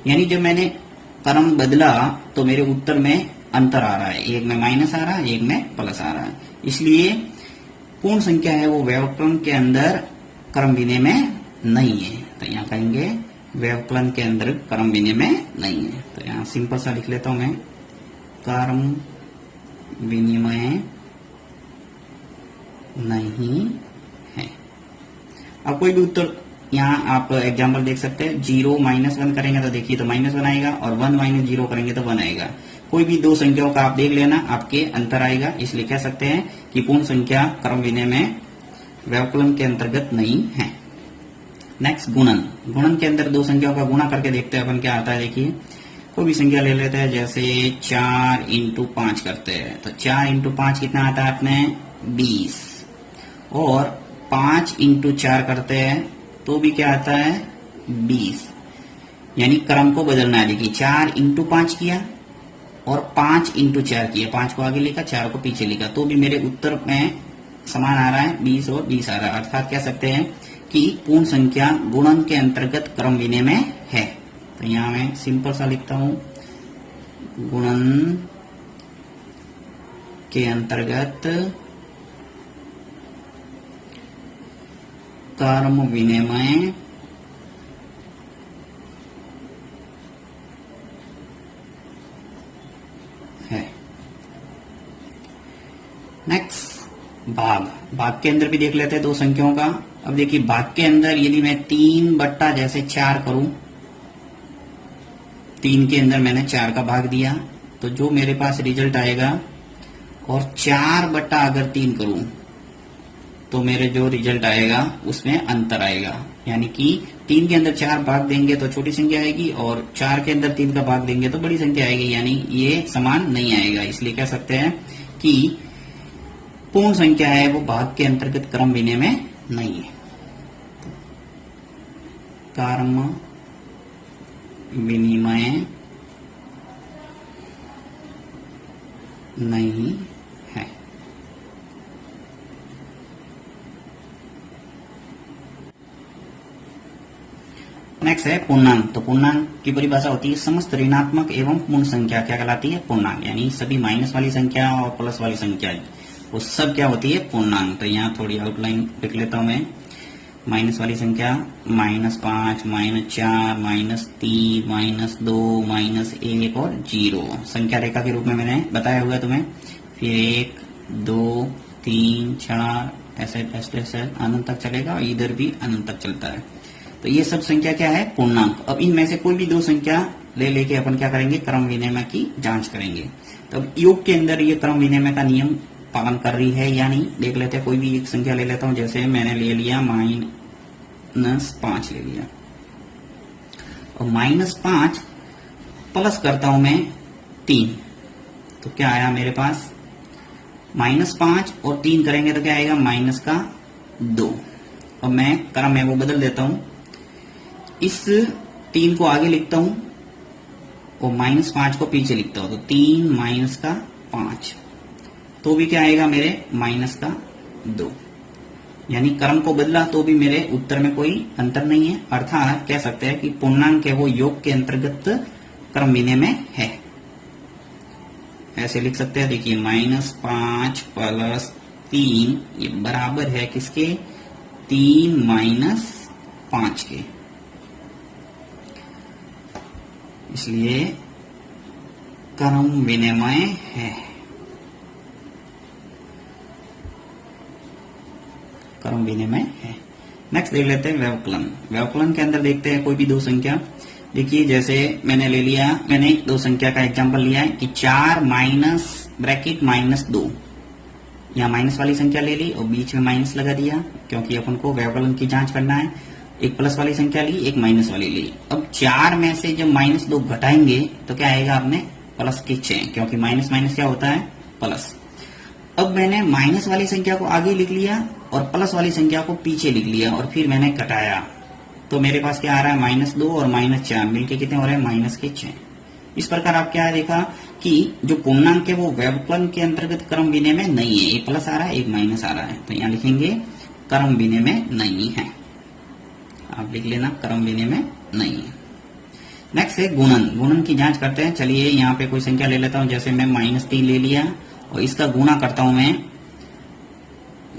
यानी जब मैंने क्रम बदला तो मेरे उत्तर में अंतर आ रहा है, एक में माइनस आ रहा है, एक में प्लस आ रहा है। इसलिए पूर्ण संख्या है वो व्यवकलन के अंदर क्रम विनिमय नहीं है। तो यहाँ कहेंगे व्यवकलन के अंदर क्रम विनिमय नहीं है। तो यहाँ सिंपल सा लिख लेता हूं मैं, कर्म विनिमय नहीं है। अब कोई भी उत्तर यहाँ आप एग्जाम्पल देख सकते हैं, 0 -1 करेंगे तो देखिए तो -1 आएगा, और 1 - 0 करेंगे तो 1 आएगा। कोई भी दो संख्याओं का आप देख लेना, आपके अंतर आएगा, इसलिए कह सकते हैं कि पूर्ण संख्या क्रम विनिमय व्यवकलन के अंतर्गत नहीं है। नेक्स्ट गुणन। गुणन के अंदर दो संख्याओं का गुणा करके देखते हैं अपन क्या आता है। देखिए कोई भी संख्या ले लेते हैं, जैसे 4 × 5 करते हैं, तो 4 × 5 कितना आता है अपने 20, और 5 × 4 करते हैं तो भी क्या आता है 20। यानी क्रम को बदलना है। देखिए 4 × 5 किया और 5 × 4 किया, 5 को आगे लिखा 4 को पीछे लिखा, तो भी मेरे उत्तर में समान आ रहा है, 20 और 20 आ रहा है। अर्थात कह सकते हैं कि पूर्ण संख्या गुणन के अंतर्गत क्रम विनिमय है। तो यहां मैं सिंपल सा लिखता हूं, गुणन के अंतर्गत क्रम विनिमय है। नेक्स्ट भाग। भाग के अंदर भी देख लेते हैं दो संख्याओं का। अब देखिए भाग के अंदर यदि मैं 3/4 करूं, 3 के अंदर मैंने 4 का भाग दिया, तो जो मेरे पास रिजल्ट आएगा, और 4/3 करूं तो मेरे जो रिजल्ट आएगा उसमें अंतर आएगा। यानी कि 3 के अंदर 4 भाग देंगे तो छोटी संख्या आएगी, और 4 के अंदर 3 का भाग देंगे तो बड़ी संख्या आएगी। यानी ये समान नहीं आएगा। इसलिए कह सकते हैं कि पूर्ण संख्या है वो भाग के अंतर्गत क्रम विनिमय नहीं है। क्रम विनिमय नहीं है। नेक्स्ट है पूर्णांक। तो पूर्णांक की परिभाषा होती है समस्त ऋणात्मक एवं पूर्ण संख्या क्या कहलाती है पूर्णांक। यानी सभी माइनस वाली संख्या और प्लस वाली संख्या वो सब क्या होती है पूर्णांक। तो यहाँ थोड़ी आउटलाइन लिख लेता हूं मैं। माइनस वाली संख्या -5, -4, -3, -2, -1 और 0 संख्या रेखा के रूप में मैंने बताया हुआ है तुम्हें। फिर 1, 2, 3, 4 ऐसे ऐसे अनंत तक चलेगा, और इधर भी अनंत तक चलता है। तो ये सब संख्या क्या है पूर्णांक। अब इनमें से कोई भी दो संख्या ले लेके अपन क्या करेंगे क्रम विनिमय की जांच करेंगे। तो योग के अंदर ये क्रम विनिमय का नियम पालन कर रही है या नहीं देख लेते हैं। कोई भी एक संख्या ले लेता हूं, जैसे मैंने ले लिया -5 ले लिया, और -5 प्लस करता हूं मैं 3, तो क्या आया मेरे पास -5 और 3 करेंगे तो क्या आएगा -2। और मैं क्रम है वो बदल देता हूं, इस 3 को आगे लिखता हूं और -5 को पीछे लिखता हूं, तो 3 - 5 तो भी क्या आएगा मेरे -2। यानी क्रम को बदला तो भी मेरे उत्तर में कोई अंतर नहीं है। अर्थात कह सकते हैं कि पूर्णांक है वो योग के अंतर्गत क्रम विनिमय है। ऐसे लिख सकते हैं। देखिए -5 + 3 ये बराबर है किसके 3 - 5 के। इसलिए क्रम विनिमय है। क्रम विनिमय है। नेक्स्ट देख लेते हैं व्यवकलन। व्यवकलन के अंदर देखते हैं कोई भी दो संख्या। देखिए जैसे मैंने ले लिया, मैंने दो संख्या का एग्जांपल लिया है कि 4 -(-2) यहाँ माइनस वाली संख्या ले ली और बीच में माइनस लगा दिया, क्योंकि अपन को व्यवकलन की जांच करना है। एक प्लस वाली संख्या ली, एक माइनस वाली ली। अब 4 में से जब -2 घटाएंगे तो क्या आएगा आपने +6, क्योंकि माइनस माइनस क्या होता है प्लस। अब मैंने माइनस वाली संख्या को आगे लिख लिया और प्लस वाली संख्या को पीछे लिख लिया, और फिर मैंने घटाया, तो मेरे पास क्या आ रहा है -2 और -4 मिलके कितने हो रहे हैं -6। इस प्रकार आप क्या देखा कि जो पूर्णांक है वो व्यवकलन के अंतर्गत क्रम विनिमय नहीं है। एक प्लस आ रहा है, एक माइनस आ रहा है, तो यहाँ लिखेंगे क्रम विनिमय नहीं है। आप लिख लेना क्रम विनिमय नहीं है। नेक्स्ट है गुणन। गुणन की जांच करते हैं। चलिए यहाँ पे कोई संख्या ले लेता हूं, जैसे मैं -3 ले लिया और इसका गुणा करता हूं मैं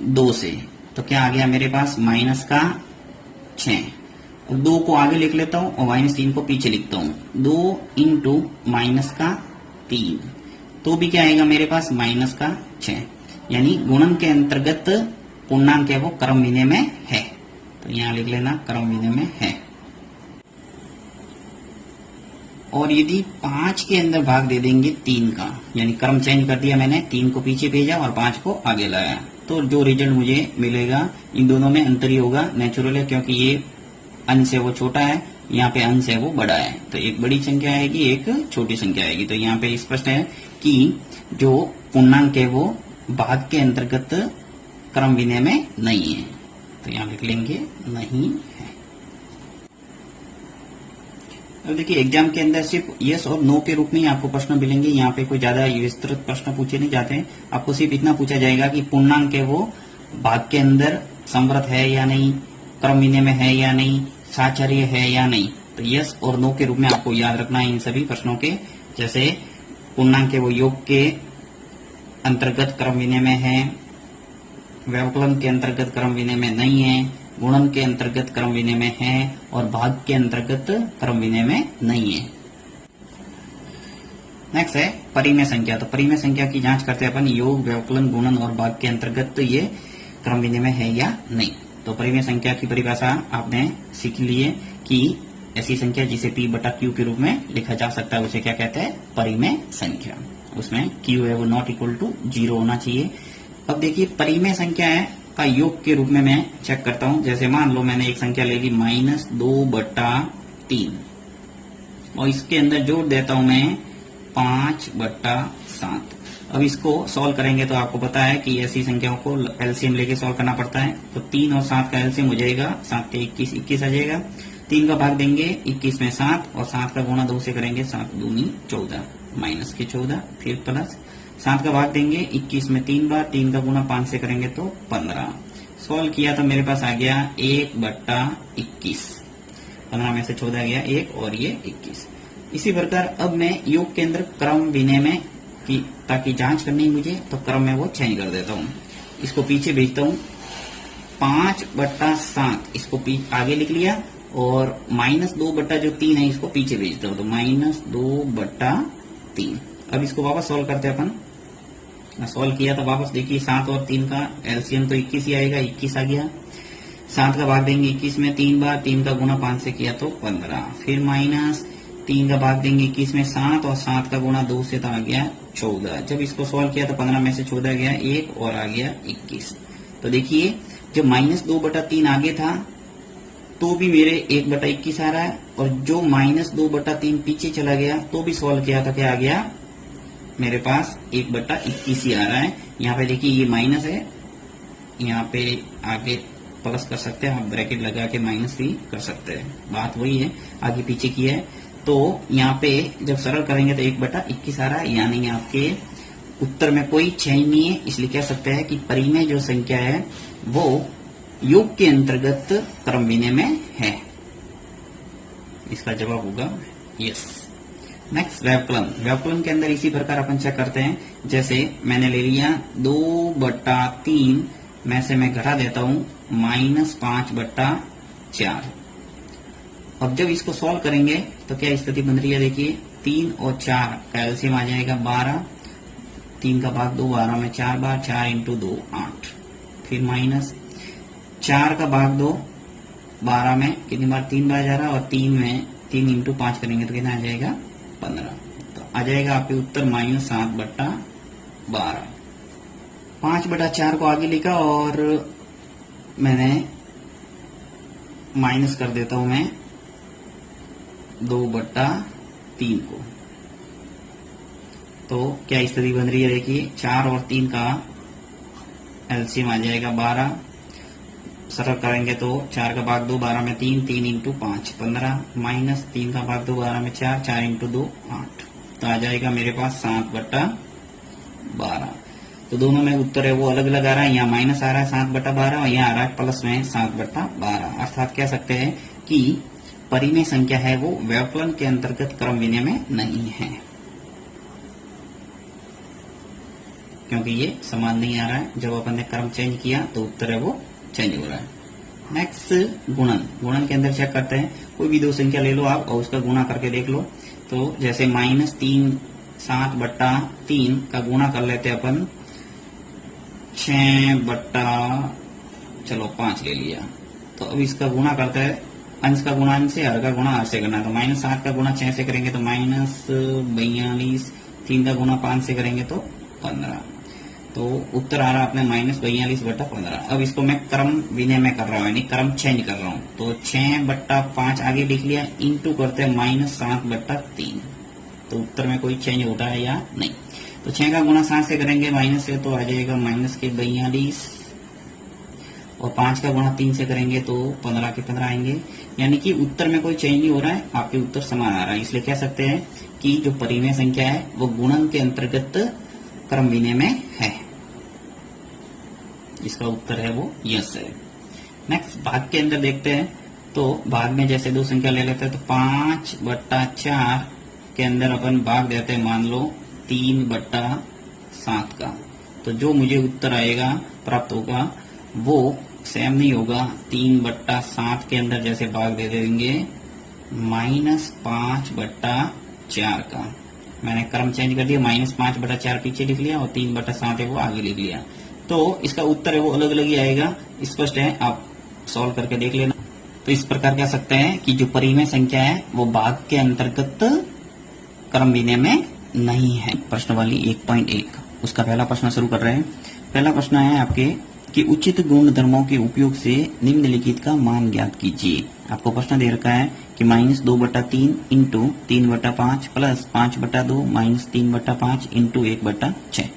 2 से, तो क्या आ गया मेरे पास -6। और 2 को आगे लिख लेता हूं और -3 को पीछे लिखता हूं। 2 × -3 तो भी क्या आएगा मेरे पास माइनस का 6, यानी गुणन के अंतर्गत पूर्णांक है वो क्रम विनिमय है। तो यहां लिख लेना क्रम विनिमय है। और यदि 5 के अंदर भाग दे देंगे 3 का, यानी क्रम चेंज कर दिया मैंने, 3 को पीछे भेजा और 5 को आगे लाया, तो जो रिजल्ट मुझे मिलेगा इन दोनों में अंतर ही होगा, नेचुरल है, क्योंकि ये अंश है वो छोटा है, यहाँ पे अंश है वो बड़ा है। तो एक बड़ी संख्या आएगी, एक छोटी संख्या आएगी। तो यहाँ पे स्पष्ट है कि जो पूर्णांक है वो भाग के अंतर्गत क्रम विनिमय नहीं है। तो यहाँ लिख लेंगे नहीं है। अब देखिए एग्जाम के अंदर सिर्फ यस और नो के रूप में ही आपको प्रश्न मिलेंगे। यहाँ पे कोई ज्यादा विस्तृत प्रश्न पूछे नहीं जाते हैं। आपको सिर्फ इतना पूछा जाएगा कि पूर्णांक है वो भाग के अंदर समवर्त है या नहीं, क्रम विनिमय है या नहीं, साचार्य है या नहीं। तो यस और नो के रूप में आपको याद रखना है इन सभी प्रश्नों के। जैसे पूर्णांक है वो योग के अंतर्गत क्रम विनिमय है, व्यवकलन के अंतर्गत क्रम विनिमय नहीं है, गुणन के अंतर्गत क्रम विनिमय है और भाग के अंतर्गत क्रम विनिमय नहीं है। नेक्स्ट है परिमेय संख्या। तो परिमेय संख्या की जांच करते हैं अपन, योग, व्यवकलन, गुणन और भाग के अंतर्गत तो ये क्रम विनिमय है या नहीं। तो परिमेय संख्या की परिभाषा आपने सीख ली है कि ऐसी संख्या जिसे P बटा Q के रूप में लिखा जा सकता है उसे क्या कहते हैं, परिमेय संख्या। उसमें Q है वो नॉट इक्वल टू 0 होना चाहिए। अब देखिए परिमेय संख्या है का योग के रूप में मैं चेक करता हूं। जैसे मान लो मैंने एक संख्या ले ली -2/3 और इसके अंदर जोड़ देता हूं मैं 5/7। अब इसको सॉल्व करेंगे तो आपको पता है कि ऐसी संख्याओं को एलसीएम लेके सॉल्व करना पड़ता है। तो 3 और 7 का एलसीएम हो जाएगा 7 के 21 आ जाएगा। 3 का भाग देंगे 21 में 7 और 7 का गुणा 2 से करेंगे 7 दूनी 14 माइनस के 14 फिर प्लस 7 का भाग देंगे 21 में 3 बार, 3 का गुणा 5 से करेंगे तो 15। सॉल्व किया तो मेरे पास आ गया 1/21। 15 में से 14 गया 1 और ये 21। इसी प्रकार अब मैं योग के अंदर क्रम विनिमय की ताकि जांच करनी है मुझे, तो क्रम में वो चेंज कर देता हूँ। इसको पीछे भेजता हूँ 5/7 इसको आगे लिख लिया और -2/3 है इसको पीछे भेजता हूँ। तो -2/3। अब इसको वापस सॉल्व करते हैं अपन। सॉल्व किया तो वापस देखिए 7 और 3 का एलसीएम तो 21 ही आएगा, 21 आ गया। 7 का भाग देंगे 21 में 3 बार, 3 का गुणा 5 से किया तो 15 फिर माइनस 3 का भाग देंगे 21 में 7 और 7 का गुणा 2 से तो आ गया 14। जब इसको सॉल्व किया तो 15 में से 14 गया 1 और आ गया 21। तो देखिए जब -2/3 आगे था तो भी मेरे 1/21 आ रहा है और जो -2/3 पीछे चला गया तो भी सॉल्व किया तो क्या आ गया मेरे पास 1/21 ही आ रहा है। यहाँ पे देखिए ये माइनस है, यहाँ पे आगे प्लस कर सकते हैं, आप ब्रैकेट लगा के माइनस भी कर सकते हैं, बात वही है, आगे पीछे की है। तो यहाँ पे जब सरल करेंगे तो 1/21 आ रहा है, यानी आपके उत्तर में कोई चेंज नहीं है। इसलिए कह सकते हैं कि परिमेय जो संख्या है वो योग के अंतर्गत क्रम विनिमय है। इसका जवाब होगा यस। नेक्स्ट व्यवकलन। व्यवकलन के अंदर इसी प्रकार अपन चेक करते हैं। जैसे मैंने ले लिया 2/3 में से मैं घटा देता हूं -5/4। अब जब इसको सॉल्व करेंगे तो क्या स्थिति बन रही है, देखिए 3 और 4 का एलसीएम आ जाएगा 12। 3 का भाग 2 12 में 4 बार, 4 × 2 8 फिर माइनस 4 का भाग 2 12 में कितनी बार 3 बार जा रहा है और 3 में 3 × 5 करेंगे तो कितना आ जाएगा 15। तो आ जाएगा आपके उत्तर -7/12। 5/4 को आगे लिखा और मैंने माइनस कर देता हूं मैं 2/3 को। तो क्या स्थिति बन रही है, देखिए 4 और 3 का एलसीएम आ जाएगा 12। सरल करेंगे तो 4 का भाग 2 12 में 3, 3 × 5 15 माइनस 3 का भाग 2 12 में 4, 4 × 2 8। तो आ जाएगा मेरे पास 7/12। तो दोनों में उत्तर है वो अलग अलग आ रहा है, यहाँ माइनस आ रहा है 7/12 और यहाँ आ रहा है प्लस में 7/12। अर्थात कह सकते हैं कि परिमेय संख्या है वो व्यवकलन के अंतर्गत क्रम विनिमय नहीं है, क्योंकि ये समान नहीं आ रहा है। जब अपन ने क्रम चेंज किया तो उत्तर है वो चेंज हो रहा है। नेक्स्ट गुणन। गुणन के अंदर चेक करते हैं, कोई भी दो संख्या ले लो आप और उसका गुणा करके देख लो। तो जैसे -3 7/3 का गुणा कर लेते अपन 6/5 ले लिया। तो अब इसका गुणा करते हैं, अंश का गुणा अंश से, हर का गुणा हर से करना है। तो -7 का गुणा 6 से करेंगे तो -42, 3 का गुणा 5 से करेंगे तो 15। तो उत्तर आ रहा अपने -42/15। अब इसको मैं क्रम विनिमय कर रहा हूँ, यानी क्रम चेंज कर रहा हूँ। तो 6/5 आगे लिख लिया, इंटू करते हैं -7/3। तो उत्तर में कोई चेंज होता है या नहीं। तो 6 का गुणा 7 से करेंगे माइनस से, तो आ जाएगा -42, और 5 का गुणा 3 से करेंगे तो 15 के 15 आएंगे। यानी कि उत्तर में कोई चेंज नहीं हो रहा है, आपके उत्तर समान आ रहा है। इसलिए कह सकते हैं कि जो परिमेय संख्या है वो गुणन के अंतर्गत क्रम विनिमय है। इसका उत्तर है वो यस है। नेक्स्ट भाग के अंदर देखते हैं। तो भाग में जैसे दो संख्या ले लेते हैं, तो 5/4 के अंदर अपन भाग देते हैं, मान लो 3/7 का। तो जो मुझे उत्तर आएगा, प्राप्त होगा, वो सेम नहीं होगा। 3/7 के अंदर जैसे भाग दे देंगे -5/4 का। मैंने क्रम चेंज कर दिया, -5/4 पीछे लिख लिया और 3/7 है वो आगे लिख लिया। तो इसका उत्तर है वो अलग अलग ही आएगा। स्पष्ट है, आप सॉल्व करके देख लेना। तो इस प्रकार कह सकते हैं कि जो परिमेय संख्या है वो भाग के अंतर्गत क्रम विनिमय नहीं है। प्रश्न वाली 1.1 उसका पहला प्रश्न शुरू कर रहे हैं। पहला प्रश्न है आपके कि उचित गुणधर्मों के उपयोग से निम्नलिखित का मान ज्ञात कीजिए। आपको प्रश्न दे रखा है कि -2/3 इंटू 3/5 प्लस 5/2 -3/5 इंटू 1/6।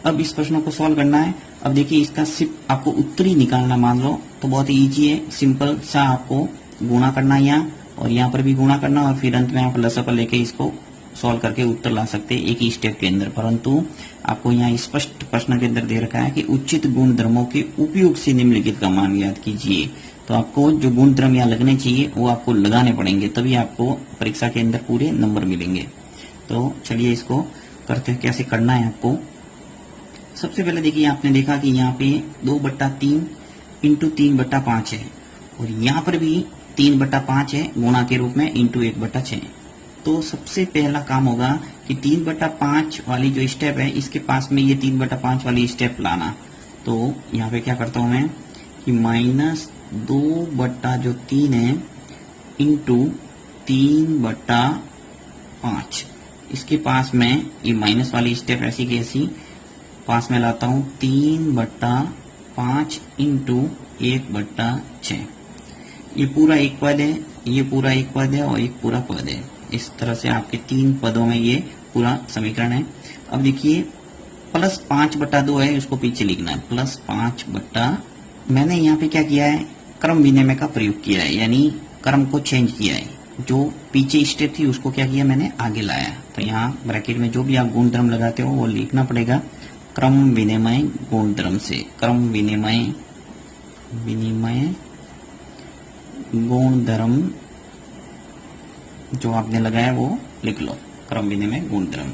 अब इस प्रश्न को सॉल्व करना है। अब देखिए, इसका सिर्फ आपको उत्तर ही निकालना, मान लो, तो बहुत इजी है। सिंपल सा आपको गुणा करना है यहाँ, और यहाँ पर भी गुणा करना, और फिर अंत में आप लसापा लेके इसको सॉल्व करके उत्तर ला सकते हैं एक ही स्टेप के अंदर। परंतु आपको यहाँ स्पष्ट प्रश्न के अंदर दे रखा है कि उचित गुणधर्मों के उपयोग से निम्नलिखित का मान ज्ञात कीजिए। तो आपको जो गुणधर्म यहाँ लगने चाहिए वो आपको लगाने पड़ेंगे, तभी आपको परीक्षा के अंदर पूरे नंबर मिलेंगे। तो चलिए इसको करते हैं, कैसे करना है आपको। सबसे पहले देखिए, आपने देखा कि यहाँ पे 2/3 इंटू 3/5 है, और यहाँ पर भी 3/5 है गुणा के रूप में, इंटू 1/6। तो सबसे पहला काम होगा कि 3/5 वाली जो स्टेप है, इसके पास में ये 3/5 वाली स्टेप लाना। तो यहाँ पे क्या करता हूं मैं कि -2/3 है इंटू 3/5, इसके पास में ये माइनस वाली स्टेप ऐसी की ऐसी पास में लाता हूं। 3/5 इंटू 1/6, ये पूरा एक पद है, ये पूरा एक पद है, और एक पूरा पद है। इस तरह से आपके 3 पदों में ये पूरा समीकरण है। अब देखिए, +5/2 है, उसको पीछे लिखना है। +5/, मैंने यहाँ पे क्या किया है, क्रम विनिमय का प्रयोग किया है, यानी क्रम को चेंज किया है। जो पीछे स्टेप थी उसको क्या किया, मैंने आगे लाया। तो यहाँ ब्रैकेट में जो भी आप गुणधर्म लगाते हो वो लिखना पड़ेगा क्रम विनिमय गुणधर्म से। क्रम विनिमय गुणधर्म जो आपने लगाया वो लिख लो, क्रम विनिमय गुणधर्म।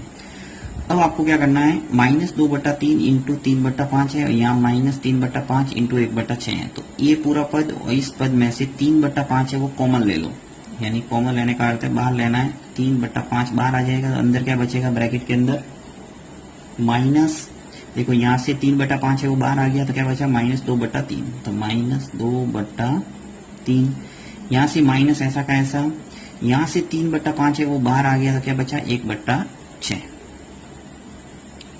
अब आपको क्या करना है, -2/3 इंटू 3/5 है, और यहाँ -3/5 इंटू 1/6 है। तो ये पूरा पद और इस पद में से 3/5 है वो कॉमन ले लो, यानी कॉमन लेने का अर्थ है बाहर लेना है। 3/5 बाहर आ जाएगा, तो अंदर क्या बचेगा ब्रैकेट के अंदर माइनस, देखो यहाँ से 3/5 है वो बाहर आ गया, तो क्या बचा -2/3। तो -2/3, यहाँ से माइनस ऐसा का ऐसा, यहाँ से 3/5 है वो बाहर आ गया, तो क्या बचा 1/6,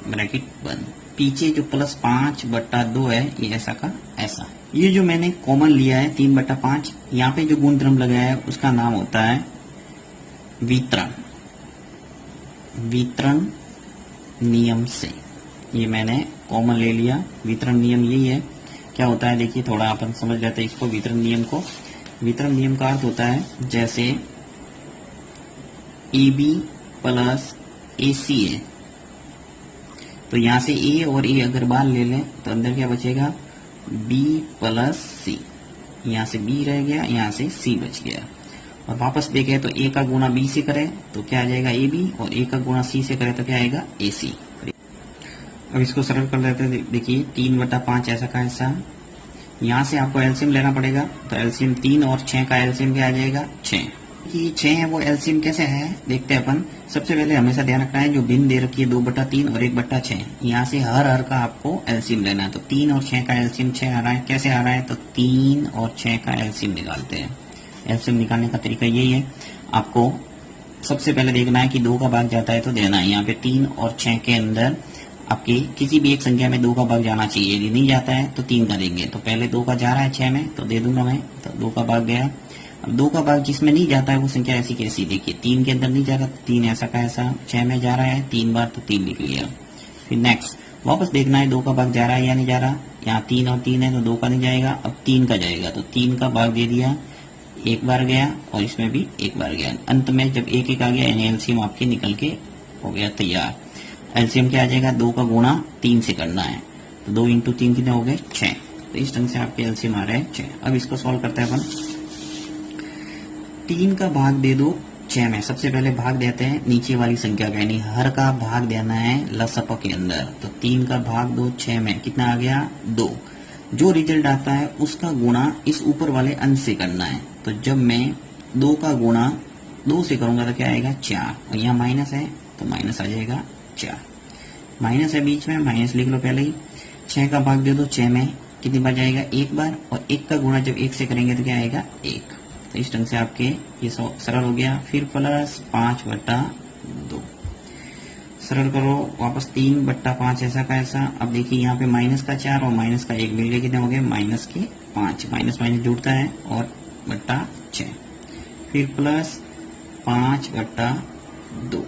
ब्रैकेट बंद। पीछे जो +5/2 है ये ऐसा का ऐसा। ये जो मैंने कॉमन लिया है 3/5, यहाँ पे जो गुणधर्म लगाया है उसका नाम होता है वितरण नियम से। ये मैंने कॉमन ले लिया। वितरण नियम यही है। क्या होता है देखिए, थोड़ा अपन समझ लेते हैं इसको, वितरण नियम को। वितरण नियम का अर्थ होता है जैसे AB + AC है, तो यहां से A और A अगर बाहर ले लें तो अंदर क्या बचेगा B + C। यहां से B रह गया, यहां से C बच गया। और वापस देखें तो A का गुणा B से करे तो क्या आ जाएगा AB, और A का गुणा C से करे तो क्या आएगा AC। अब इसको सरल कर लेते हैं। देखिए 3/5 ऐसा का ऐसा, यहाँ से आपको एलसीएम लेना पड़ेगा। तो एलसीएम 3 और 6 का एलसीएम क्या आ जाएगा 6। कि 6 है वो एलसीएम कैसे है देखते हैं अपन। सबसे पहले हमेशा ध्यान रखना है जो भिन्न दे रखी है 2/3 और 1/6, यहाँ से हर का आपको एलसीएम लेना है। तो 3 और 6 का एलसीएम 6 आ रहा है। कैसे आ रहा है? तो 3 और 6 का एलसीएम निकालते हैं। एलसीएम निकालने का तरीका यही है, आपको सबसे पहले देखना है कि 2 का भाग जाता है तो देना है। यहाँ पे 3 और 6 के अंदर आपकी किसी भी एक संख्या में 2 का भाग जाना चाहिए। यदि नहीं जाता है तो 3 का देंगे। तो पहले 2 का जा रहा है 6 में तो दे दूंगा मैं, तो 2 का भाग गया। अब 2 का भाग जिसमें नहीं जाता है वो संख्या ऐसी कैसी, देखिए 3 के अंदर नहीं जा रहा, 3 ऐसा का ऐसा, 6 में जा रहा है 3 बार तो 3 लिख लिया। फिर नेक्स्ट वापस देखना है 2 का भाग जा रहा है या नहीं जा रहा। यहाँ 3 और 3 है तो 2 का नहीं जाएगा, अब 3 का जाएगा। तो 3 का भाग दे दिया, एक बार गया और इसमें भी एक बार गया। अंत में जब एक एक आ गया यानी एलसीएम आपके निकल के हो गया तैयार। एलसीएम क्या आ जाएगा? 2 का गुणा 3 से करना है, तो 2 × 3 कितने हो गए? 6। तो इस ढंग से आपके एलसीएम आ रहे हैं 6। अब इसको सॉल्व करते हैं अपन। 3 का भाग दे दो 6 में। सबसे पहले भाग देते हैं नीचे वाली संख्या का, यानी हर का भाग देना है लसप के अंदर। तो 3 का भाग दो 6 में, कितना आ गया? 2। जो रिजल्ट आता है उसका गुणा इस ऊपर वाले अंश से करना है। तो जब मैं 2 का गुणा 2 से करूंगा तो क्या आएगा? 4, और यहाँ माइनस है तो माइनस आ जाएगा 4। माइनस है बीच में, माइनस लिख लो पहले ही। 6 का भाग दे दो 6 में, कितनी बार जाएगा? एक बार, और 1 का गुणा जब 1 से करेंगे तो क्या आएगा? 1। तो इस ढंग से आपके ये सरल हो गया। फिर प्लस 5/2 सरल करो वापस 3/5 ऐसा का ऐसा। अब देखिए यहाँ पे माइनस का 4 और माइनस का 1 मिल गए, कितने हो गए? माइनस के 5। माइनस माइनस जुड़ता है और /6। फिर प्लस 5/2।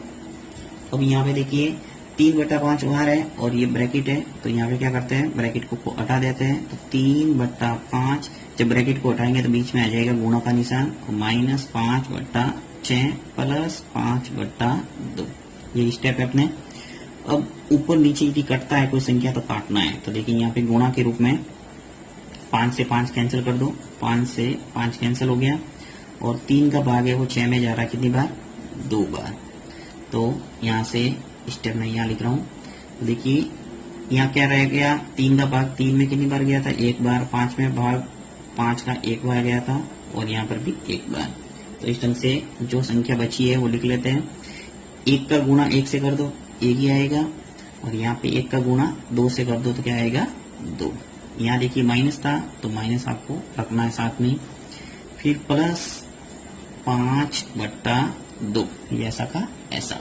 अब यहाँ पे देखिए 3/5 बाहर है और ये ब्रैकेट है, तो यहाँ पे क्या करते हैं? ब्रैकेट को हटा देते हैं। तो 3/5, जब ब्रैकेट को हटाएंगे तो बीच में आ जाएगा गुणा का निशान, माइनस 5/6 प्लस 5/2। ये स्टेप है अपने। अब ऊपर नीचे यदि कटता है कोई संख्या तो काटना है। तो देखिए यहाँ पे गुणा के रूप में 5 से 5 कैंसिल कर दो, 5 से 5 कैंसिल हो गया, और 3 का भाग है वो 6 में जा रहा है, कितनी बार? 2 बार। तो यहाँ से स्टेप में यहाँ लिख रहा हूँ। तो देखिए यहाँ क्या रह गया? 3 का भाग 3 में कितनी बार गया था? 1 बार। 5 में भाग 5 का 1 बार गया था, और यहाँ पर भी 1 बार। तो इस ढंग से जो संख्या बची है वो लिख लेते हैं। 1 का गुणा 1 से कर दो, 1 ही आएगा, और यहाँ पे 1 का गुणा 2 से कर दो तो क्या आएगा? 2। यहाँ देखिए माइनस था तो माइनस आपको रखना है साथ में। फिर प्लस 5/2, ये ऐसा का ऐसा।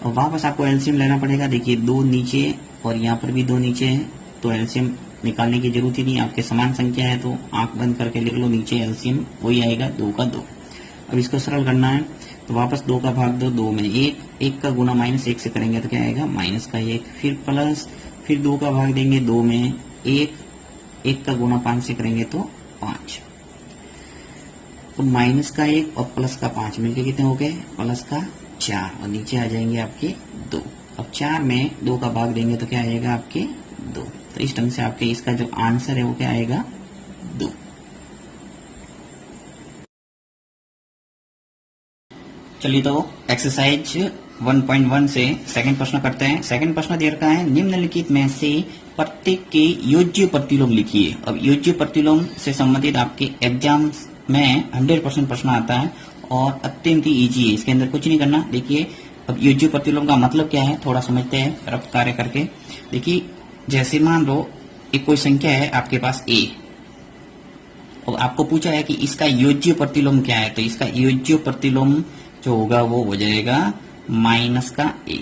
और वापस आपको एलसीएम लेना पड़ेगा। देखिए 2 नीचे और यहाँ पर भी 2 नीचे है, तो एलसीएम निकालने की जरूरत ही नहीं। आपके समान संख्या है तो आंख बंद करके लिख लो, नीचे एलसीएम वही आएगा 2 का 2। अब इसको सरल करना है तो वापस 2 का भाग दो 2 में 1, 1 का गुणा -1 से करेंगे तो क्या आएगा? माइनस का 1। फिर प्लस, फिर 2 का भाग देंगे 2 में 1, 1 का गुणा 5 से करेंगे तो 5। तो माइनस का 1 और प्लस का 5 मिलके कितने हो गए? प्लस का 4, और नीचे आ जाएंगे आपके 2। अब 4 में 2 का भाग देंगे तो क्या आएगा? आपके 2। तो इस ढंग से आपके इसका जो आंसर है वो क्या आएगा? 2। चलिए तो एक्सरसाइज 1.1 से सेकंड प्रश्न करते हैं। सेकंड प्रश्न दे रखा है, निम्नलिखित में से प्रत्येक के योज्य प्रतिलोम लिखिए। अब योज्य प्रतिलोम से संबंधित आपके एग्जाम में 100% प्रश्न आता है और अत्यंत ही ईजी है, इसके अंदर कुछ नहीं करना। देखिए अब योज्य प्रतिलोम का मतलब क्या है थोड़ा समझते हैं रफ्त कार्य करके। देखिए जैसे मान लो एक कोई संख्या है आपके पास a, और आपको पूछा है कि इसका योज्य प्रतिलोम क्या है, तो इसका योज्य प्रतिलोम जो होगा वो हो जाएगा माइनस का a।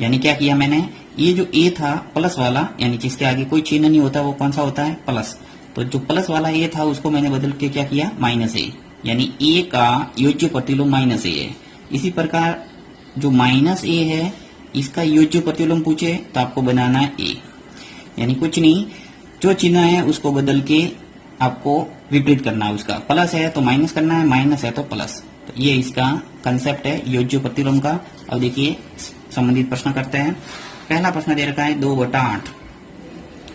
यानी क्या किया मैंने, ये जो a था प्लस वाला, यानी जिसके आगे कोई चिन्ह नहीं होता वो कौन सा होता है? प्लस। तो जो प्लस वाला a था उसको मैंने बदल के क्या किया? माइनस a, यानी a का योज्य प्रतिलोम माइनस a है। इसी प्रकार जो माइनस a है इसका योज्य प्रतिलोम पूछे तो आपको बनाना है a, यानी कुछ नहीं, जो चिन्ह है उसको बदल के आपको विपरीत करना है। उसका प्लस है तो माइनस करना है, माइनस है तो प्लस। तो ये इसका कंसेप्ट है योज्य प्रतिलोम का। अब देखिए संबंधित प्रश्न करते हैं। पहला प्रश्न दे रखा है 2/8।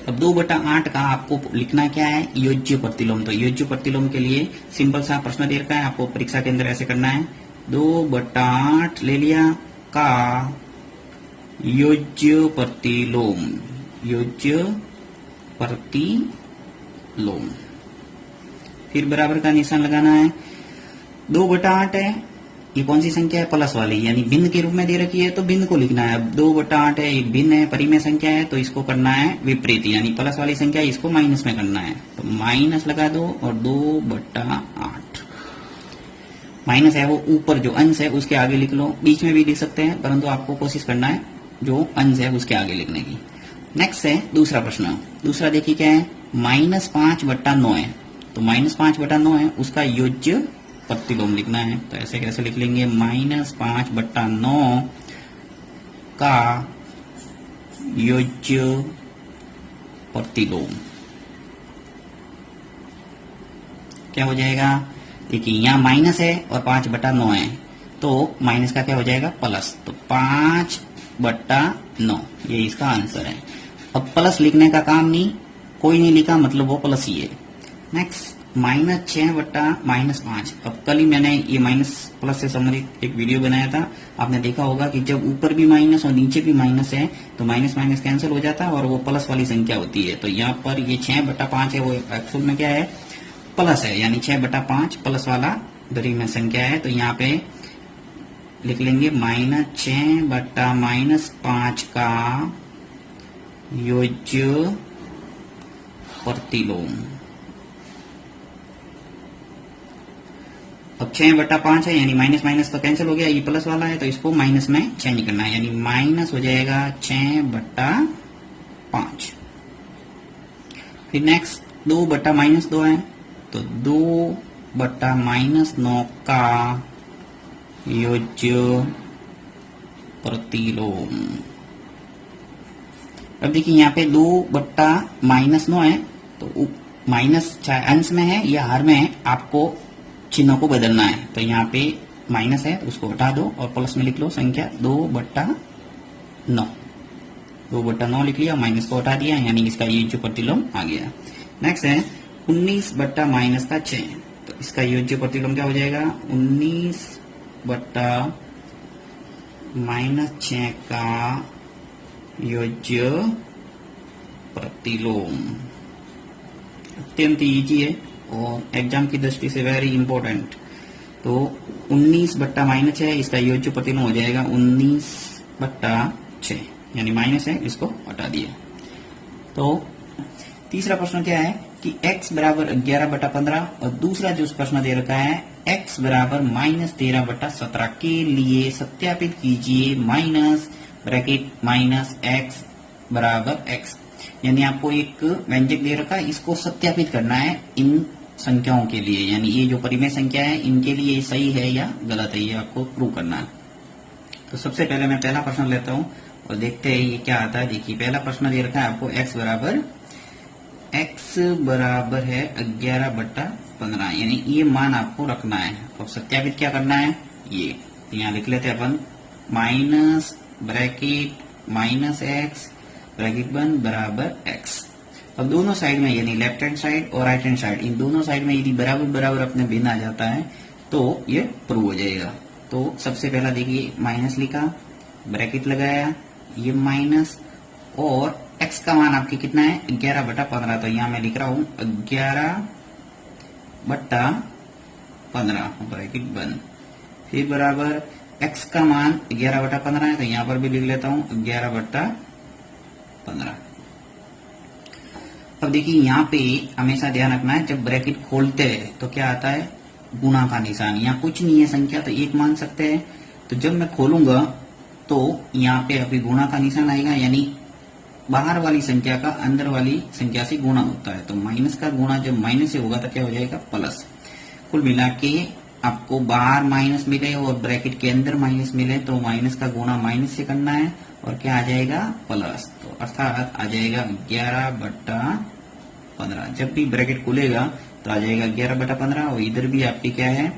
अब 2/8 का आपको लिखना क्या है? योज्य प्रतिलोम। तो योज्य प्रतिलोम के लिए सिंपल सा प्रश्न दे रखा है, आपको परीक्षा के अंदर ऐसे करना है। 2/8 ले लिया का योज्य प्रतिलोम, योज्य प्रतिलोम, फिर बराबर का निशान लगाना है। 2/8 है, ये कौन सी संख्या है? प्लस वाली, यानी भिन्न के रूप में दे रखी है तो भिन्न को लिखना है। अब 2/8 है, एक भिन्न है, परिमेय संख्या है, तो इसको करना है विपरीत, यानी प्लस वाली संख्या इसको माइनस में करना है। तो माइनस लगा दो और 2/8 माइनस है वो ऊपर जो अंश है उसके आगे लिख लो, बीच में भी लिख सकते हैं, परंतु आपको कोशिश करना है जो अंश है उसके आगे लिखने की। नेक्स्ट है दूसरा प्रश्न। दूसरा देखिए क्या है, -5/9 है, तो -5/9 है, उसका योज्य प्रतिलोम लिखना है। तो ऐसे कैसे लिख लेंगे, -5/9 का योज्य प्रतिलोम क्या हो जाएगा? देखिए यहाँ माइनस है और 5/9 है, तो माइनस का क्या हो जाएगा? प्लस, तो 5/9 ये इसका आंसर है। अब प्लस लिखने का काम नहीं, कोई नहीं लिखा, मतलब वो प्लस ही है। नेक्स्ट -6/-5। अब कल ही मैंने ये माइनस प्लस से संबंधित एक वीडियो बनाया था, आपने देखा होगा कि जब ऊपर भी माइनस और नीचे भी माइनस है तो माइनस माइनस कैंसिल हो जाता है और वो प्लस वाली संख्या होती है। तो यहाँ पर ये 6/5 है, वो एक्चुअल में क्या है? प्लस है, यानी 6/5 प्लस वाला परिमेय संख्या है। तो यहाँ पे लिख लेंगे -6/-5 का योज्य प्रतिलोम। अब 6/5 है, यानी माइनस माइनस तो कैंसिल हो गया, ये प्लस वाला है तो इसको माइनस में चेंज करना है, यानी माइनस हो जाएगा 6/5। फिर नेक्स्ट 2/-2 है, तो 2/-9 का योज्य प्रतिलोम। अब देखिए यहाँ पे 2/-9 है, तो माइनस चाहे अंश में है या हर में है, आपको चिन्हों को बदलना है। तो यहाँ पे माइनस है, उसको हटा दो और प्लस में लिख लो संख्या 2/9। 2/9 लिख लिया, माइनस को हटा दिया, यानी इसका योज्य प्रतिलोम आ गया। नेक्स्ट है 19/-6, तो इसका योज्य प्रतिलोम क्या हो जाएगा? 19/-6 का योज्य प्रतिलोम। अत्यंत इजी है और एग्जाम की दृष्टि से वेरी इंपॉर्टेंट। तो 19/-6 है, इसका योज्य प्रतिलोम हो जाएगा 19/6, यानी माइनस है, इसको हटा दिया। तो तीसरा प्रश्न क्या है कि x बराबर 11/15 और दूसरा जो प्रश्न दे रखा है x बराबर -13/17 के लिए सत्यापित कीजिए -x बराबर x, यानी आपको एक व्यंजक दे रखा है, इसको सत्यापित करना है इन संख्याओं के लिए, यानी ये जो परिमेय संख्या है इनके लिए सही है या गलत है, ये आपको प्रूव करना है। तो सबसे पहले मैं पहला प्रश्न लेता हूं और देखते हैं ये क्या आता है। देखिए पहला प्रश्न दे रखा है आपको x बराबर है 11/15, यानी ये मान आपको रखना है। अब सत्यापित क्या करना है, ये तो यहाँ लिख लेते हैं अपन -x ब्रैकेट बंद बराबर x। अब दोनों साइड में, यानी लेफ्ट हैंड साइड और राइट हैंड साइड, इन दोनों साइड में यदि बराबर बराबर अपने भिन्न आ जाता है तो ये प्रूव हो जाएगा। तो सबसे पहला देखिए माइनस लिखा, ब्रैकेट लगाया, ये माइनस, और x का मान आपके कितना है 11/15, तो यहाँ मैं लिख रहा हूं 11/15 ब्रैकेट बंद, फिर बराबर x का मान 11/15 है, तो यहाँ पर भी लिख लेता हूं 11/15। अब देखिए यहाँ पे हमेशा ध्यान रखना है, जब ब्रैकेट खोलते हैं तो क्या आता है, गुणा का निशान। यहाँ कुछ नहीं है संख्या, तो एक मान सकते हैं, तो जब मैं खोलूंगा तो यहाँ पे अभी गुणा का निशान आएगा, यानी बाहर वाली संख्या का अंदर वाली संख्या से गुणा होता है। तो माइनस का गुणा जब माइनस से होगा तो क्या हो जाएगा, प्लस। कुल मिला के आपको बाहर माइनस मिले और ब्रैकेट के अंदर माइनस मिले तो माइनस का गुणा माइनस से करना है और क्या आ जाएगा, प्लस। तो अर्थात आ जाएगा 11/15। जब भी ब्रैकेट खुलेगा तो आ जाएगा 11/15 और इधर भी आपकी क्या है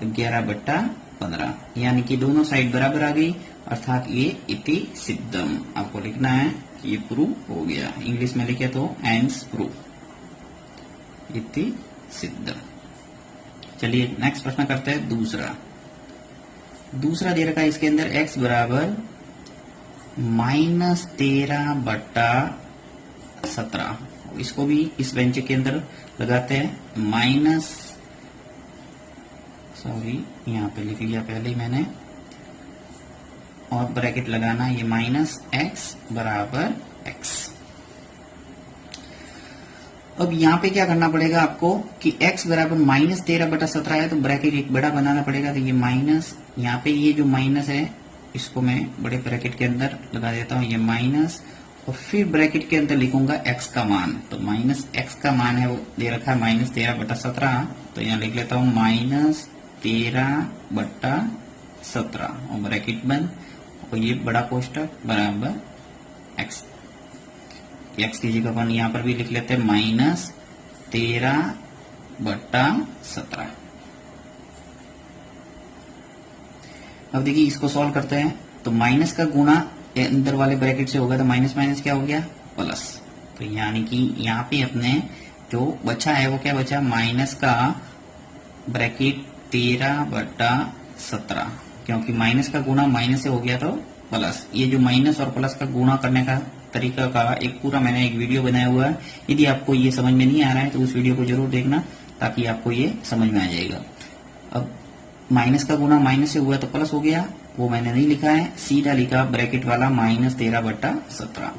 11/15, यानी कि दोनों साइड बराबर आ गई, अर्थात ये इति सिद्धम। आपको लिखना है कि ये प्रूव हो गया, इंग्लिश में लिखे तो एंड्स प्रूव, इति सिद्धम। चलिए नेक्स्ट प्रश्न करते हैं दूसरा दे रखा है, इसके अंदर x बराबर -13/17, इसको भी इस व्यंजक के अंदर लगाते हैं सॉरी यहाँ पे लिख लिया पहले ही मैंने, और ब्रैकेट लगाना ये माइनस एक्स बराबर एक्स। अब यहाँ पे क्या करना पड़ेगा आपको कि x बराबर -13/17 है तो ब्रैकेट एक बड़ा बनाना पड़ेगा। तो ये माइनस, यहाँ पे ये जो माइनस है इसको मैं बड़े ब्रैकेट के अंदर लगा देता हूँ, ये माइनस, और फिर ब्रैकेट के अंदर लिखूंगा x का मान। तो माइनस x का मान है वो दे रखा है -13/17, तो यहाँ लिख लेता हूँ -13/17 और ब्रैकेट बंद, और ये बड़ा कोष्टक बराबर x की जगह अपन यहाँ पर भी लिख लेते हैं -13/17। अब देखिए इसको सॉल्व करते हैं, तो माइनस का गुणा अंदर वाले ब्रैकेट से होगा, तो माइनस माइनस क्या हो गया प्लस। तो यानी कि यहाँ पे अपने जो बचा है वो क्या बचा, माइनस का ब्रैकेट 13/17, क्योंकि माइनस का गुणा माइनस से हो गया तो प्लस। ये जो माइनस और प्लस का गुणा करने का तरीका का एक पूरा मैंने एक वीडियो बनाया हुआ है, यदि आपको ये समझ में नहीं आ रहा है तो उस वीडियो को जरूर देखना ताकि आपको ये समझ में आ जाएगा। अब माइनस का गुणा माइनस से हुआ तो प्लस हो गया, वो मैंने नहीं लिखा है, सीधा लिखा ब्रैकेट वाला -13/17,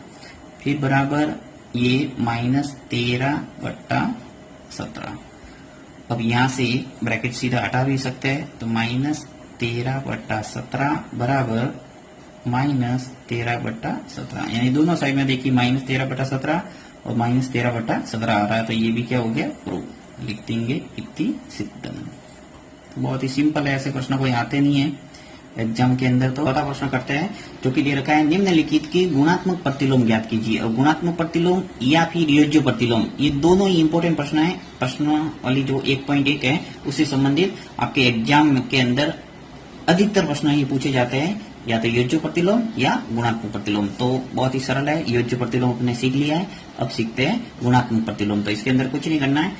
फिर बराबर ये -13/17। अब यहाँ से ब्रैकेट सीधा हटा भी सकते हैं, तो -13/17 बराबर -13/17, यानी दोनों साइड में देखिए -13/17 और -13/17 आ रहा है, तो ये भी क्या हो गया प्रूव। लिख देंगे इति सिद्धम। बहुत ही सिंपल है, ऐसे प्रश्न कोई आते नहीं है एग्जाम के अंदर। तो बड़ा प्रश्न करते हैं जो कि दे रखा है, निम्नलिखित की गुणात्मक प्रतिलोम ज्ञात कीजिए। और गुणात्मक प्रतिलोम या फिर योज्य प्रतिलोम, ये दोनों ही इंपॉर्टेंट प्रश्न है। प्रश्न वाली जो 1.1 है उससे संबंधित आपके एग्जाम के अंदर अधिकतर प्रश्न ये पूछे जाते हैं, या तो योज्य प्रतिलोम या गुणात्मक प्रतिलोम। तो बहुत ही सरल है, योज्य प्रतिलोम अपने सीख लिया है, अब सीखते हैं गुणात्मक प्रतिलोम। तो इसके अंदर कुछ नहीं करना है।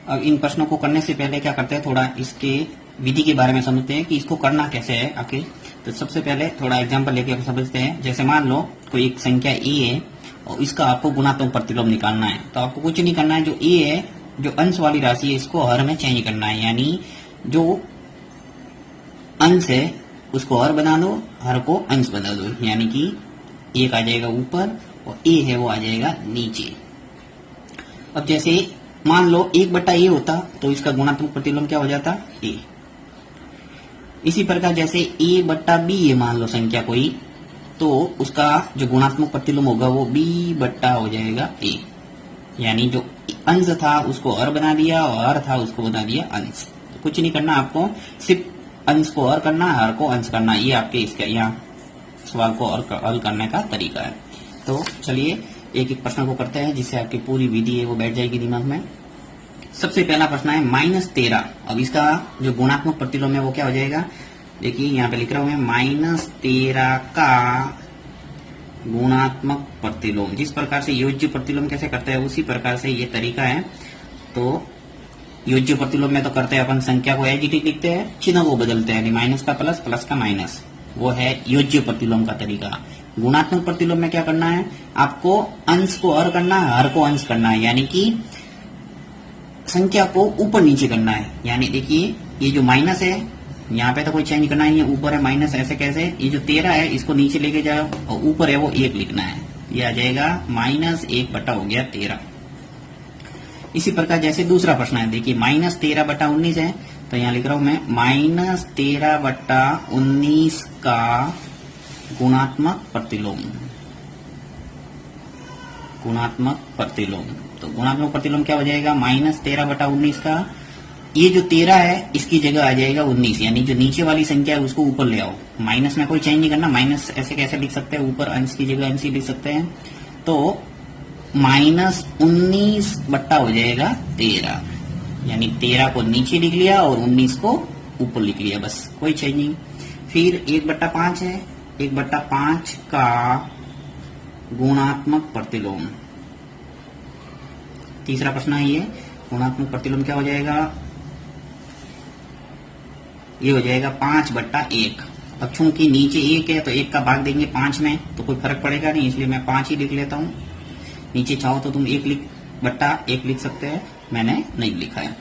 अब इन प्रश्नों को करने से पहले क्या करते हैं, थोड़ा इसके विधि के बारे में समझते हैं कि इसको करना कैसे है आखिर। तो सबसे पहले थोड़ा एग्जांपल लेके समझते हैं। जैसे मान लो कोई एक संख्या ए है और इसका आपको गुणात्मक प्रतिलोम निकालना है, तो आपको कुछ नहीं करना है। जो ए है, जो अंश वाली राशि है, इसको हर में चेंज करना है, यानी जो अंश है उसको हर बना दो, हर को अंश बना दो, यानी कि एक आ जाएगा ऊपर और ए है वो आ जाएगा नीचे। अब जैसे मान लो 1/a होता तो इसका गुणात्मक प्रतिलोम क्या हो जाता, a। इसी प्रकार जैसे a/b है मान लो संख्या कोई, तो उसका जो गुणात्मक प्रतिलोम होगा वो b/a हो जाएगा a, यानी जो अंश था उसको हर बना दिया और हर था उसको बना दिया अंश। तो कुछ नहीं करना आपको, सिर्फ अंश को हर करना, हर को अंश करना, ये आपके इसका यहाँ सवाल को हल करने का तरीका है। तो चलिए एक एक प्रश्न को करते हैं जिससे आपकी पूरी विधि है वो बैठ जाएगी दिमाग में। सबसे पहला प्रश्न है -13। अब इसका जो गुणात्मक प्रतिलोम है वो क्या हो जाएगा, देखिए यहाँ पे लिख रहा हूं मैं, -13 का गुणात्मक प्रतिलोम। जिस प्रकार से योज्य प्रतिलोम कैसे करते हैं उसी प्रकार से ये तरीका है। तो योज्य प्रतिलोम में तो करते हैं अपन संख्या को एज इट इज लिखते हैं, चिन्ह को बदलते हैं, माइनस का प्लस, प्लस का माइनस, वो है योज्य प्रतिलोम का तरीका। गुणात्मक प्रतिलोम में क्या करना है, आपको अंश को हर करना है, हर को अंश करना है, यानी कि संख्या को ऊपर नीचे करना है। यानी देखिए ये जो माइनस है यहाँ पे तो कोई चेंज करना नहीं है, ऊपर है माइनस, ऐसे कैसे, ये जो 13 है इसको नीचे लेके जाओ और ऊपर है वो 1 लिखना है, ये आ जाएगा -1 हो गया 13। इसी प्रकार जैसे दूसरा प्रश्न है, देखिए -13/19 है, तो यहाँ लिख रहा हूं मैं -13/19 का गुणात्मक प्रतिलोम। गुणात्मक प्रतिलोम, तो गुणात्मक प्रतिलोम क्या हो जाएगा, -13/19 का ये जो 13 है इसकी जगह आ जाएगा 19, यानी जो नीचे वाली संख्या है उसको ऊपर ले आओ। माइनस में कोई चेंज नहीं करना, माइनस ऐसे कैसे लिख सकते हैं, ऊपर अंश की जगह अंश ही लिख सकते हैं। तो -19 हो जाएगा 13, यानी 13 को नीचे लिख लिया और 19 को ऊपर लिख लिया, बस कोई चेंज नहीं। फिर 1/5 है, 1/5 का गुणात्मक प्रतिलोम। तीसरा प्रश्न है ये, गुणात्मक प्रतिलोम क्या हो जाएगा, ये हो जाएगा 5/1। अब चूंकि नीचे 1 है तो 1 का भाग देंगे 5 में, तो कोई फर्क पड़ेगा नहीं, इसलिए मैं 5 ही लिख लेता हूँ। नीचे चाहो तो तुम 1 लिख सकते हैं, मैंने नहीं लिखा है।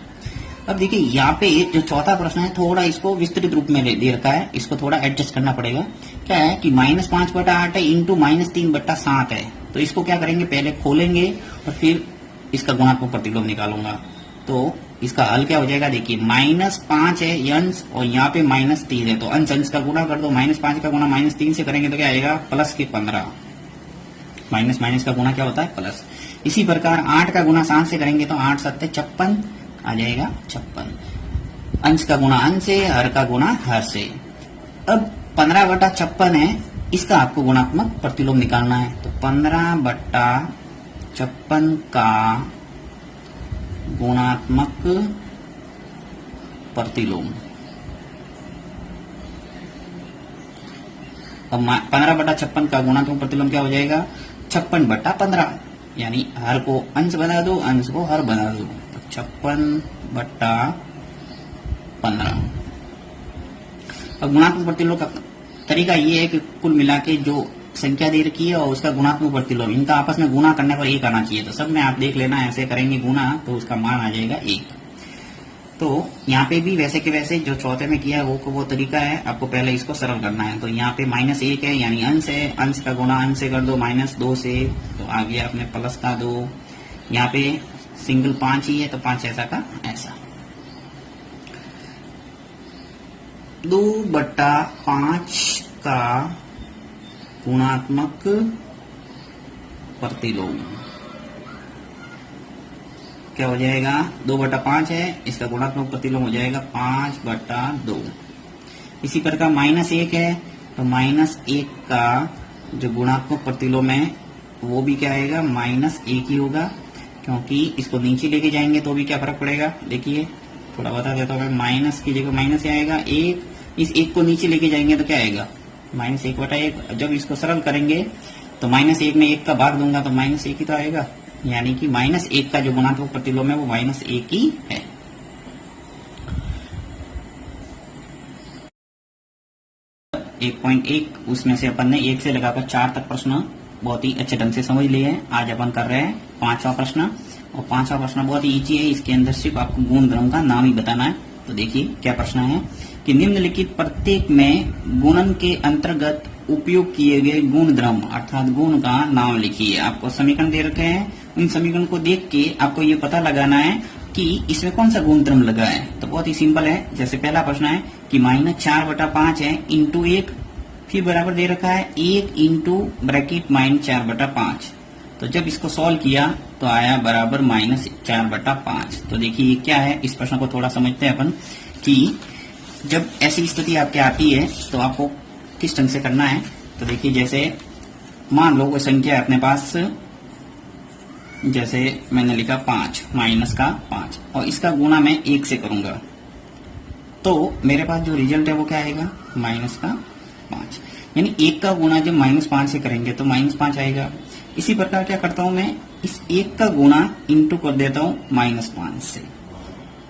अब देखिए यहाँ पे जो चौथा प्रश्न है थोड़ा इसको विस्तृत रूप में दे रखा है, इसको थोड़ा एडजस्ट करना पड़ेगा। क्या है कि -5/8 है इंटू -3/7 है, तो इसको क्या करेंगे, पहले खोलेंगे और फिर इसका गुणात्मक प्रतिलोम निकालूंगा। तो इसका हल क्या हो जाएगा, देखिए -5 है ये अंश और यहाँ पे -3 है, तो अंश अंश का गुणा कर दो, -5 का गुणा -3 से करेंगे तो क्या आएगा, +15। माइनस माइनस का गुणा क्या होता है, प्लस। इसी प्रकार 8 का गुणा 7 से करेंगे तो 8 7 56 आ जाएगा 56। अंश का गुणा अंश से, हर का गुणा हर से। अब 15/56 है, इसका आपको गुणात्मक प्रतिलोम निकालना है। तो 15/56 का गुणात्मक प्रतिलोम। अब 15/56 का गुणात्मक प्रतिलोम क्या हो जाएगा, 56/15, यानी हर को अंश बना दो, अंश को हर बना दो, तो 56/15। अब गुणात्मक प्रतिलोम का तरीका ये है कि कुल मिला के जो संख्या दे रखी है और उसका गुणात्मक प्रतिलोम, इनका आपस में गुणा करने पर 1 आना चाहिए। तो सब में आप देख लेना, ऐसे करेंगे गुणा तो उसका मान आ जाएगा 1। तो यहाँ पे भी वैसे के वैसे जो चौथे में किया है वो तरीका है, आपको पहले इसको सरल करना है। तो यहाँ पे -1 है यानी अंश है, अंश का गुणा अंश से कर दो -2 से, तो आ गया अपने प्लस का 2। यहाँ पे सिंगल 5 ही है तो 5 ऐसा का ऐसा। 2/5 का गुणात्मक प्रतिलोम क्या हो जाएगा, 2/5 है, इसका गुणात्मक प्रतिलोम हो जाएगा 5/2। इसी प्रकार -1 है तो -1 का जो गुणात्मक प्रतिलोम है वो भी क्या आएगा, -1 ही होगा, क्योंकि इसको नीचे लेके जाएंगे तो भी क्या फर्क पड़ेगा। देखिए थोड़ा बता देता हूँ, माइनस की जगह माइनस ही आएगा 1, इस 1 को नीचे लेके जाएंगे तो क्या आएगा, -1/1। जब इसको सरल करेंगे तो -1 में 1 का भाग दूंगा तो -1 ही तो आएगा, यानी कि -1 का जो गुणात्मक प्रतिलोम है वो -1 ही है। एक 1.1 उसमें से अपन ने 1 से लगाकर 4 तक प्रश्न बहुत ही अच्छे ढंग से समझ लिए हैं। आज अपन कर रहे हैं 5वां प्रश्न, और 5वां प्रश्न बहुत ही इजी है। इसके अंदर सिर्फ आपको गुण द्रव्यों का नाम ही बताना है। तो देखिए क्या प्रश्न है कि निम्नलिखित प्रत्येक में गुणन के अंतर्गत उपयोग किए गए गुण द्रव्य अर्थात गुण का नाम लिखिए। आपको समीकरण दे रखे हैं, इन समीकरण को देख के आपको ये पता लगाना है कि इसमें कौन सा गुण द्रव्य लगा है। तो बहुत ही सिंपल है। जैसे पहला प्रश्न है कि -4/5 है इंटू 1, फिर बराबर दे रखा है 1 इंटू ब्रैकेट -4/5। तो जब इसको सॉल्व किया तो आया बराबर -4/5। तो देखिए ये क्या है, इस प्रश्न को थोड़ा समझते हैं अपन कि जब ऐसी स्थिति आपके आती है तो आपको किस ढंग से करना है। तो देखिए जैसे मान लो कोई संख्या है अपने पास, जैसे मैंने लिखा 5 -5 और इसका गुणा मैं 1 से करूंगा तो मेरे पास जो रिजल्ट है वो क्या आएगा, -5। यानी 1 का गुणा जब -5 से करेंगे तो -5 आएगा। इसी प्रकार क्या करता हूं मैं, इस 1 का गुणा इंटू कर देता हूं -5 से,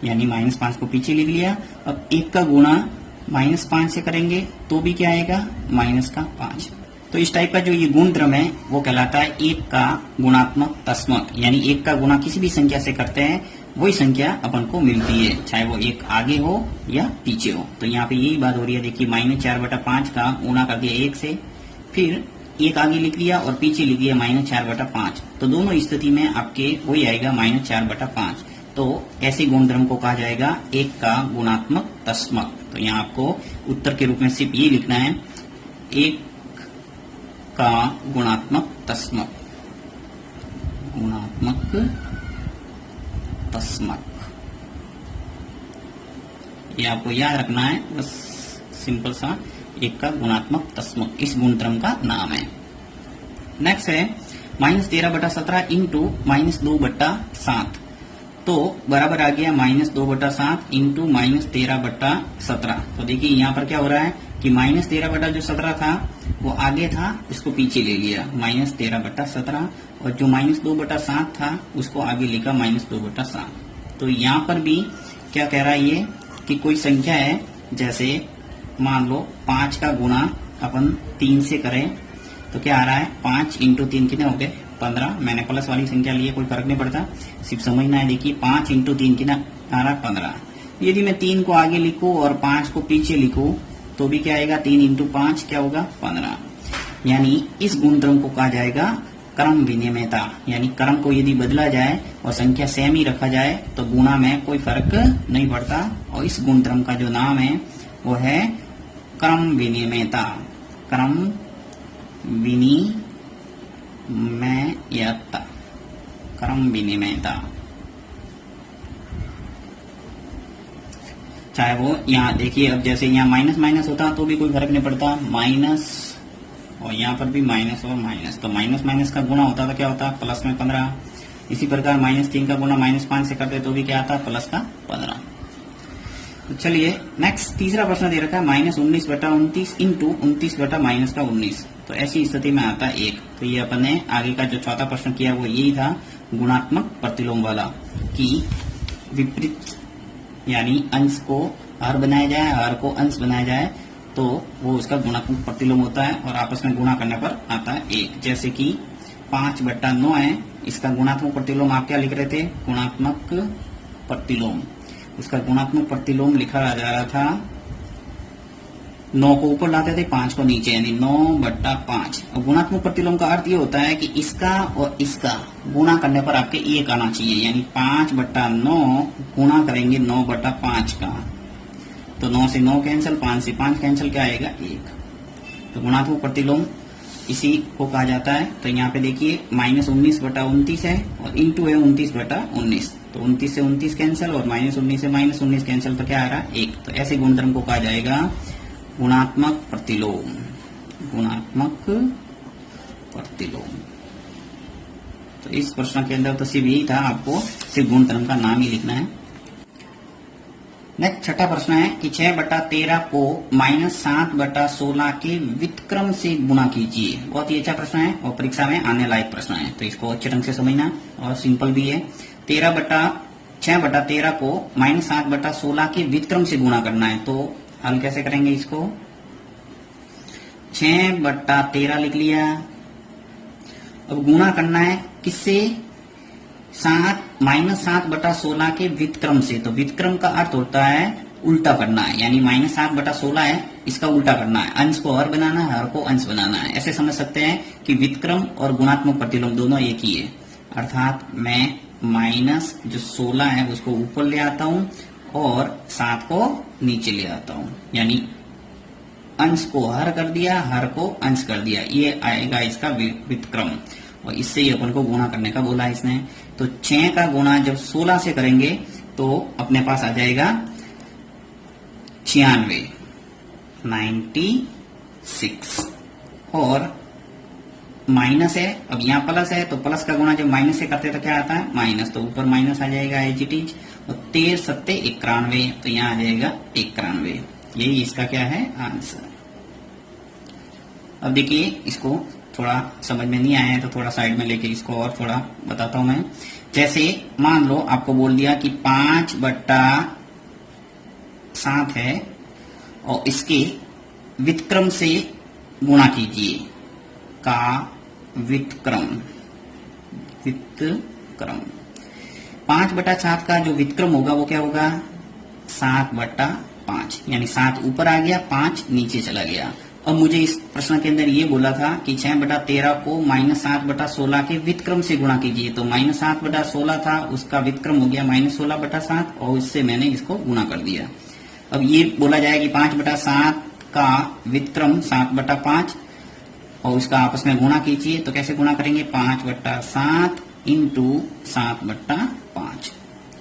यानी -5 को पीछे लिख लिया। अब 1 का गुणा -5 से करेंगे तो भी क्या आएगा, -5। तो इस टाइप का जो ये गुण द्रव्य है वो कहलाता है 1 का गुणात्मक तस्मक। यानी 1 का गुणा किसी भी संख्या से करते हैं वही संख्या अपन को मिलती है, चाहे वो 1 आगे हो या पीछे हो। तो यहाँ पे यही बात हो रही है। देखिए -4/5 का गुणा कर दिया 1 से, फिर 1 आगे लिख लिया और पीछे लिख दिया -4/5। तो दोनों स्थिति में आपके वही आएगा -4/5। तो ऐसे गुण द्रव्य को कहा जाएगा 1 का गुणात्मक तस्मक। तो यहाँ आपको उत्तर के रूप में सिर्फ ये लिखना है, 1 का गुणात्मक तस्मक, गुणात्मक तस्मक, ये आपको याद रखना है। बस सिंपल सा 1 का गुणात्मक तस्मक इस गुण द्रव्य का नाम है। नेक्स्ट है -13/17 इंटू -2/7। तो बराबर आ गया -2/7 इंटू -13/17। तो देखिए यहाँ पर क्या हो रहा है कि -13/17 था वो आगे था, इसको पीछे ले लिया -13/17, और जो -2/7 था उसको आगे लिखा -2/7। तो यहाँ पर भी क्या कह रहा है ये कि कोई संख्या है, जैसे मान लो 5 का गुणा अपन 3 से करें तो क्या आ रहा है, 5 इंटू 3 कितने हो गए, 15। मैंने प्लस वाली संख्या ली है, कोई फर्क नहीं पड़ता, सिर्फ समझना है। देखिए 5 इंटू 3 कितना आ रहा 15। यदि मैं 3 को आगे लिखूं और 5 को पीछे लिखूं तो भी क्या आएगा, 3 इंटू 5 क्या होगा 15। यानी इस गुणधर्म को कहा जाएगा क्रम विनिमयता। यानी क्रम को यदि बदला जाए और संख्या सेम ही रखा जाए तो गुणा में कोई फर्क नहीं पड़ता, और इस गुणधर्म का जो नाम है वो है क्रम विनिमयता। क्रम विनिमयता, क्रम विनिमयता। चाहे वो यहाँ देखिए, अब जैसे यहाँ माइनस माइनस होता तो भी कोई फर्क नहीं पड़ता, माइनस, और यहाँ पर भी माइनस और माइनस, तो माइनस माइनस का गुणा होता था क्या होता, प्लस में 15। इसी प्रकार -3 का गुणा -5 से करते तो भी क्या आता, प्लस का 15। तो चलिए नेक्स्ट तीसरा प्रश्न दे रखा है -19/29 इंटू 29/-19। तो ऐसी स्थिति में आता है 1। तो ये अपन ने आगे का जो चौथा प्रश्न किया वो यही था, गुणात्मक प्रतिलोम वाला, कि विपरीत यानी अंश को हर बनाया जाए, हर को अंश बनाया जाए तो वो उसका गुणात्मक प्रतिलोम होता है, और आपस में गुणा करने पर आता है 1। जैसे कि 5/9 है, इसका गुणात्मक प्रतिलोम आप क्या लिख रहे थे, गुणात्मक प्रतिलोम। उसका गुणात्मक प्रतिलोम लिखा जा रहा था, 9 को ऊपर लाते थे, 5 को नीचे, यानी 9/5। और गुणात्मक प्रतिलोम का अर्थ ये होता है कि इसका और इसका गुणा करने पर आपके 1 आना चाहिए, यानी 5/9 गुणा करेंगे 9/5 का, तो 9 से 9 कैंसिल, 5 से 5 कैंसिल, क्या आएगा 1। तो गुणात्मक प्रतिलोम इसी को कहा जाता है। तो यहाँ पे देखिए -19/29 है और इंटू है 29/19, तो 29 से 29 कैंसिल और -19 से -19 कैंसिल, तो क्या आ रहा है 1। तो ऐसे गुणधर्म को कहा जाएगा गुणात्मक प्रतिलोम, गुणात्मक प्रतिलोम। तो इस प्रश्न के अंदर तो सिर्फ यही था, आपको सिर्फ गुणधर्म का नाम ही लिखना है। नेक्स्ट छठा प्रश्न है कि 6/13 को -7/16 के व्युत्क्रम से गुणा कीजिए। बहुत ही अच्छा प्रश्न है और परीक्षा में आने लायक प्रश्न है, तो इसको अच्छे ढंग से समझना, और सिंपल भी है। 6/13 को -7/16 के व्युत्क्रम से गुणा करना है, तो हल कैसे करेंगे इसको, 6/13 लिख लिया। अब गुणा करना है किससे, -7/16 के व्युत्क्रम से। तो व्युत्क्रम का अर्थ होता है उल्टा करना है, यानी -7/16 है, इसका उल्टा करना है, अंश को हर बनाना है, हर को अंश बनाना है। ऐसे समझ सकते हैं कि व्युत्क्रम और गुणात्मक प्रतिलोम दोनों एक ही है, अर्थात मैं माइनस जो 16 है उसको ऊपर ले आता हूं और 7 को नीचे ले आता हूं, यानी अंश को हर कर दिया, हर को अंश कर दिया, ये आएगा इसका व्युत्क्रम। और इससे ही अपन को गुणा करने का बोला इसने। तो 6 का गुणा जब 16 से करेंगे तो अपने पास आ जाएगा 96, 96। और माइनस है, अब यहाँ प्लस है, तो प्लस का गुणा जब माइनस से करते तो क्या आता है माइनस, तो ऊपर माइनस आ जाएगा एज इट इज। और 13 7 91, तो यहाँ आ जाएगा 91। यही इसका क्या है आंसर। अब देखिए इसको थोड़ा समझ में नहीं आया है तो थोड़ा साइड में लेके इसको और थोड़ा बताता हूं मैं। जैसे मान लो आपको बोल दिया कि 5/7 है और इसके व्युत्क्रम से गुणा कीजिए, का व्युत्क्रम, 5/7 का जो व्युत्क्रम होगा वो क्या होगा 7/5, यानी 7 ऊपर आ गया, 5 नीचे चला गया। अब मुझे इस प्रश्न के अंदर ये बोला था कि 6/13 को -7/16 के व्युत्क्रम से गुणा कीजिए, तो -7/16 था, उसका व्युत्क्रम हो गया -16/7 और इससे मैंने इसको गुणा कर दिया। अब ये बोला जाए कि 5/7 का व्युत्क्रम 7/5 और उसका आपस में गुणा कीजिए, तो कैसे गुणा करेंगे 5/7 इंटू 7/5,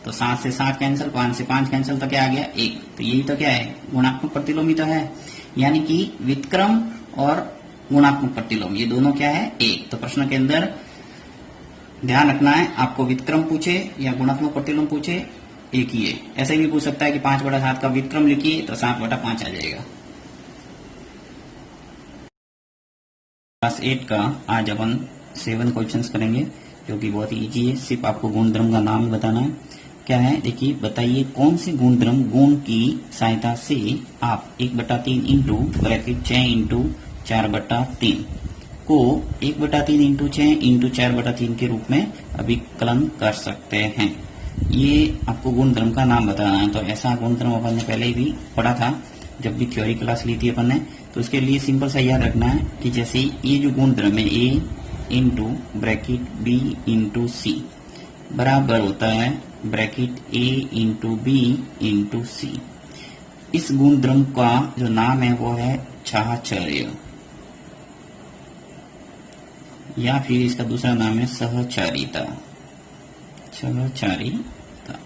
तो 7 से 7 कैंसिल, 5 से 5 कैंसिल, तो क्या आ गया 1। तो यही तो क्या है गुणात्मक प्रतिलोम ही तो है, यानी कि व्युत्क्रम और गुणात्मक प्रतिलोम ये दोनों क्या है 1। तो प्रश्न के अंदर ध्यान रखना है, आपको व्युत्क्रम पूछे या गुणात्मक प्रतिलोम पूछे एक ही है। ऐसे भी पूछ सकता है कि 5/7 का व्युत्क्रम लिखिए तो 7/5 आ जाएगा। क्लास 8 का आज अपन 7 क्वेश्चंस करेंगे जो कि बहुत ही इजी है, सिर्फ आपको गुणधर्म का नाम बताना है। क्या है देखिए, बताइए कौन से गुणधर्म गुण की सहायता से आप 1/3 इंटू ब्रैकेट 6 इंटू 4/3 को 1/3 इंटू 6 इंटू 4/3 के रूप में अभिकलन कर सकते हैं। ये आपको गुणधर्म का नाम बताना है। तो ऐसा गुणधर्म अपन ने पहले ही भी पढ़ा था जब भी थ्योरी क्लास ली थी अपन ने। तो इसके लिए सिंपल सा याद रखना है कि जैसे ये जो गुणधर्म है ए इंटू ब्रैकेट बी इंटू सी बराबर होता है ब्रैकेट ए इंटू बी इंटू सी। इस गुणधर्म का जो नाम है वो है साहचर्य, या फिर इसका दूसरा नाम है सहचारिता। सहचारिता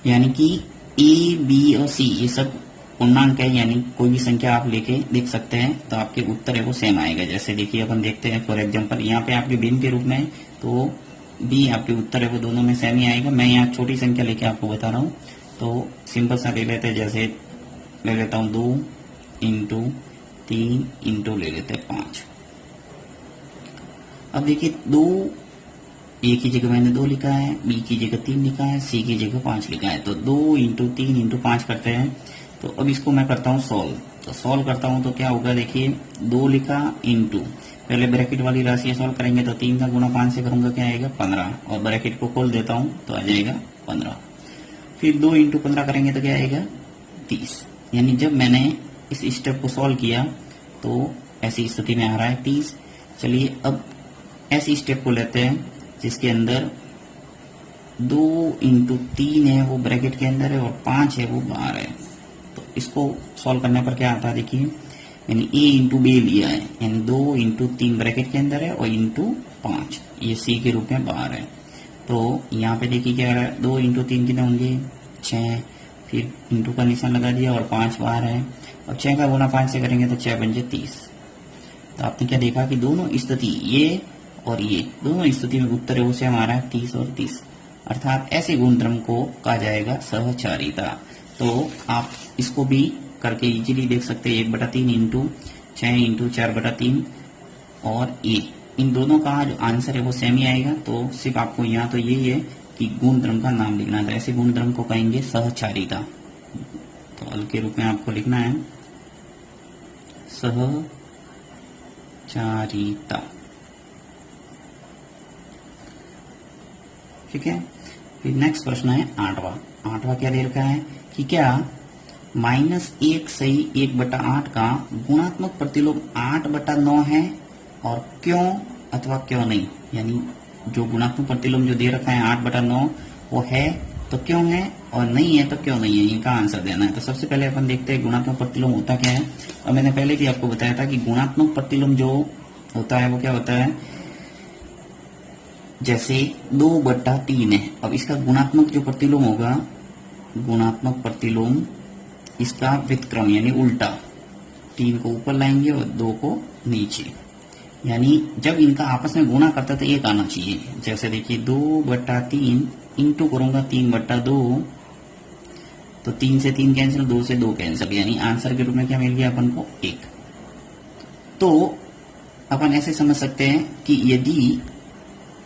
यानी कि ए बी और सी ये सब पूर्णांक है, यानी कोई भी संख्या आप लेके देख सकते हैं तो आपके उत्तर है वो सेम आएगा। जैसे देखिए अपन देखते हैं फॉर एग्जांपल यहाँ पे आपके भिन्न के रूप में, तो बी आपके उत्तर है वो दोनों में सेम ही आएगा। मैं यहाँ छोटी संख्या लेके आपको बता रहा हूँ, तो सिंपल सा ले लेते हैं। जैसे ले लेता हूँ 2 इंटू 3 इंटू ले लेते हैं 5। अब देखिए 2 ए की जगह मैंने 2 लिखा है, बी की जगह 3 लिखा है, सी की जगह 5 लिखा है। तो 2 इंटू 3 इंटू 5 करते हैं। तो अब इसको मैं करता हूँ सॉल्व। तो सॉल्व करता हूँ तो क्या होगा, देखिए 2 लिखा इंटू, पहले ब्रैकेट वाली राशि सॉल्व करेंगे तो 3 का गुणा 5 से करूंगा क्या आएगा 15, और ब्रैकेट को खोल देता हूँ तो आ जाएगा 15। फिर 2 इंटू 15 करेंगे तो क्या आएगा 30। यानी जब मैंने इस स्टेप को सॉल्व किया तो ऐसी स्थिति में आ रहा है 30। चलिए अब ऐसी स्टेप को लेते हैं जिसके अंदर 2 इंटू 3 है वो ब्रैकेट के अंदर है और 5 है वो बाहर है। तो इसको सॉल्व करने पर क्या आता है, देखिए यानी ए इंटू बी लिया है, यानी 2 इंटू 3 ब्रैकेट के अंदर है और इंटू 5 ये सी के रूप में बाहर है। तो यहाँ पे देखिए क्या है, 2 इंटू 3 कितने होंगे 6, फिर इंटू का निशान लगा दिया और 5 बाहर है। अब 6 का गुणा 5 से करेंगे तो 6 बन जाए 30। तो आपने क्या देखा कि दोनों स्थिति ये और ये दोनों स्थिति में उत्तर है वो सेम आ रहा है 30 और 30, अर्थात ऐसे गुणधर्म को कहा जाएगा सहचारिता। तो आप इसको भी करके इजीली देख सकते हैं 1/3 इंटू 6 इंटू 4/3 और ए, इन दोनों का जो आंसर है वो सेम ही आएगा। तो सिर्फ आपको यहाँ तो यही है कि गुणधर्म का नाम लिखना है, ऐसे गुणधर्म को कहेंगे सहचारिता। तो अल के रूप में आपको लिखना है सहचारिता, ठीक है। फिर नेक्स्ट प्रश्न है 8वां क्या दे रखा है कि क्या -1 सही 1/8 का गुणात्मक प्रतिलोम 8/9 है और क्यों अथवा क्यों नहीं। यानी जो गुणात्मक प्रतिलोम जो दे रखा है 8/9 वो है तो क्यों है और नहीं है तो क्यों नहीं है, इनका आंसर देना है। तो सबसे पहले अपन देखते हैं गुणात्मक प्रतिलोम होता क्या है। और मैंने पहले भी आपको बताया था कि गुणात्मक प्रतिलोम जो होता है वो क्या होता है, जैसे 2/3 है। अब इसका गुणात्मक जो प्रतिलोम होगा, गुणात्मक प्रतिलोम इसका व्युत्क्रम यानी उल्टा, 3 को ऊपर लाएंगे और 2 को नीचे, यानी जब इनका आपस में गुणा करता तो 1 आना चाहिए। जैसे देखिए 2/3 इंटू करूंगा 3/2, तो 3 से 3 कैंसिल, 2 से 2 कैंसिल, यानी आंसर के रूप में क्या मिल गया अपन को 1। तो अपन ऐसे समझ सकते हैं कि यदि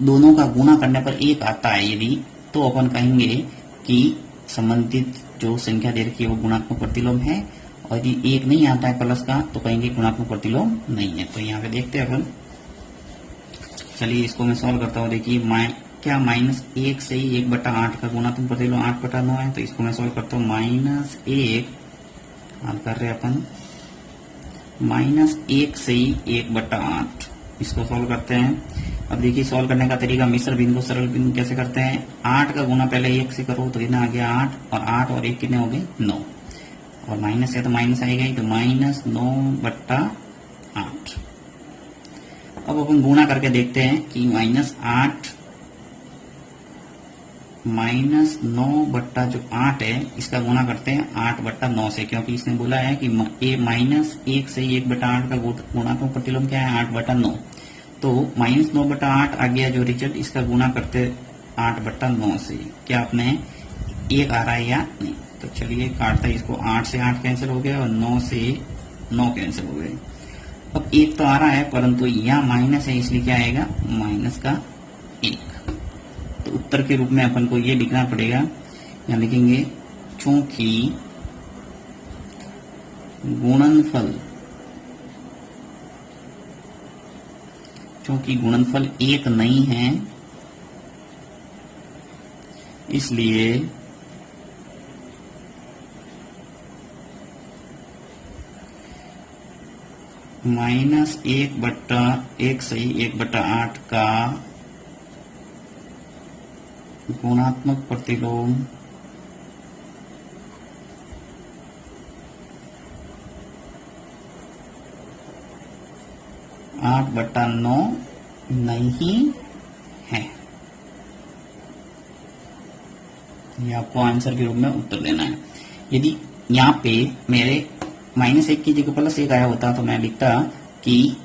दोनों का गुणा करने पर 1 आता है यदि, तो अपन कहेंगे कि संबंधित जो संख्या दे रखी है वो गुणात्मक प्रतिलोम है। और यदि 1 नहीं आता है प्लस का तो कहेंगे गुणात्मक प्रतिलोम नहीं है। तो यहाँ पे देखते हैं अपन, चलिए इसको मैं सॉल्व करता हूँ। देखिए क्या -1 से 1/8 का गुणात्मक प्रतिलोम 8/9 है। तो इसको मैं सॉल्व करता हूँ, -1 कर रहे अपन -1 से 1/8, इसको सॉल्व करते हैं। अब देखिए सॉल्व करने का तरीका, मिश्र बिंदु सरल बिंदु कैसे करते हैं, 8 का गुना पहले 1 से करो तो इतना आ गया 8, और 8 और 1 कितने हो गए 9, और माइनस है तो माइनस आएगा ही, तो -9/8। अब अपन गुणा करके देखते हैं कि -9/8 है, इसका गुणा करते हैं 8/9 से, क्योंकि इसने बोला है कि -1 से 1/8 का गुणात्मक प्रतिलोम क्या है 8/9। तो -9/8 आ गया जो रिजल्ट, इसका गुणा करते 8/9 से, क्या आपने 1 आ रहा है या नहीं। तो चलिए काटता है इसको, 8 से 8 कैंसिल हो गया और 9 से 9 कैंसिल हो गए। अब 1 तो आ रहा है परंतु यहाँ माइनस है, इसलिए क्या आएगा -1। तो उत्तर के रूप में अपन को ये लिखना पड़ेगा, यहाँ लिखेंगे चूंकि गुणनफल 1 नहीं है इसलिए -1/1/8 का गुणात्मक प्रतिलोम 8/9 नहीं है। ये आपको आंसर के रूप में उत्तर देना है। यदि यहाँ पे मेरे -1 की जगह +1 आया होता तो मैं लिखता कि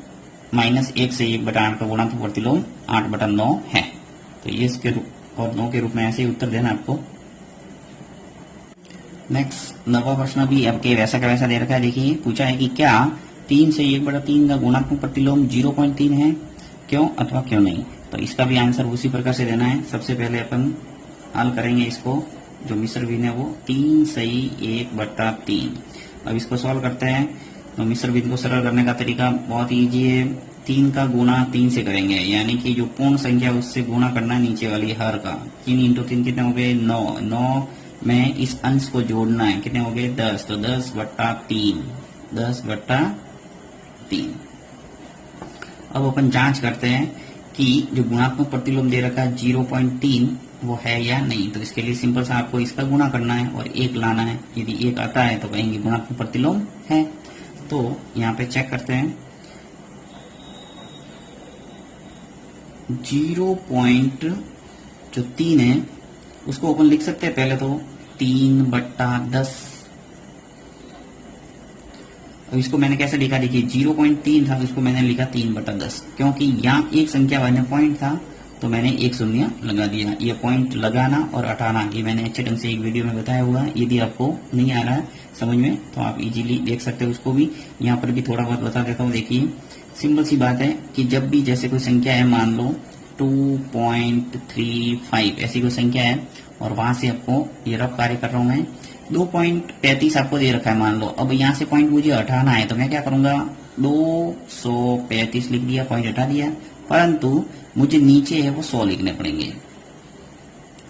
-1 से 1/8 का गुणात्मक प्रतिलोम 8/9 है। तो ये इसके रूप और 9 के रूप में ऐसे ही उत्तर देना आपको। नेक्स्ट 9वां प्रश्न भी आपके वैसा का वैसा दे रखा है। देखिए पूछा है कि क्या 3 से 1/3 का गुणात्मक प्रतिलोम 0.3 है, क्यों अथवा क्यों नहीं। तो इसका भी आंसर उसी प्रकार से देना है। सबसे पहले अपन हल करेंगे इसको, जो मिश्र भिन्न है वो 3 सही 1/3। अब इसको सॉल्व करते हैं। तो मिश्र भिन्न को सरल करने का तरीका बहुत ईजी है। 3 का गुणा 3 से करेंगे, यानी कि जो पूर्ण संख्या उससे गुणा करना नीचे वाली हर का। 3 × 3 कितने हो गए 9। 9 में इस अंश को जोड़ना है, कितने हो गए 10। तो 10/3 10/3। अब अपन जांच करते हैं कि जो गुणात्मक प्रतिलोम दे रखा है 0.3 वो है या नहीं। तो इसके लिए सिंपल सा आपको इसका गुणा करना है और 1 लाना है। यदि 1 आता है तो कहेंगे गुणात्मक प्रतिलोम है। तो यहाँ पे चेक करते हैं 0.3 है उसको अपन लिख सकते हैं पहले तो 3/10। अब इसको मैंने कैसे लिखा, देखिए 0.3 था, इसको मैंने लिखा 3/10, क्योंकि यहाँ एक संख्या वाले पॉइंट था तो मैंने एक शून्य लगा दिया। ये पॉइंट लगाना और हटाना ये मैंने अच्छे ढंग से एक वीडियो में बताया हुआ है। यदि आपको नहीं आ रहा है समझ में तो आप इजीली देख सकते हो उसको भी। यहाँ पर भी थोड़ा बहुत बता देता हूँ। देखिए सिंपल सी बात है कि जब भी जैसे कोई संख्या है, मान लो 2.35 ऐसी कोई संख्या है और वहां से आपको ये रफ कार्य कर रहा हूं मैं, 2.35 आपको दे रखा है मान लो। अब यहाँ से पॉइंट मुझे हटाना है तो मैं क्या करूंगा 235 लिख दिया, पॉइंट हटा दिया, परंतु मुझे नीचे है वो 100 लिखने पड़ेंगे।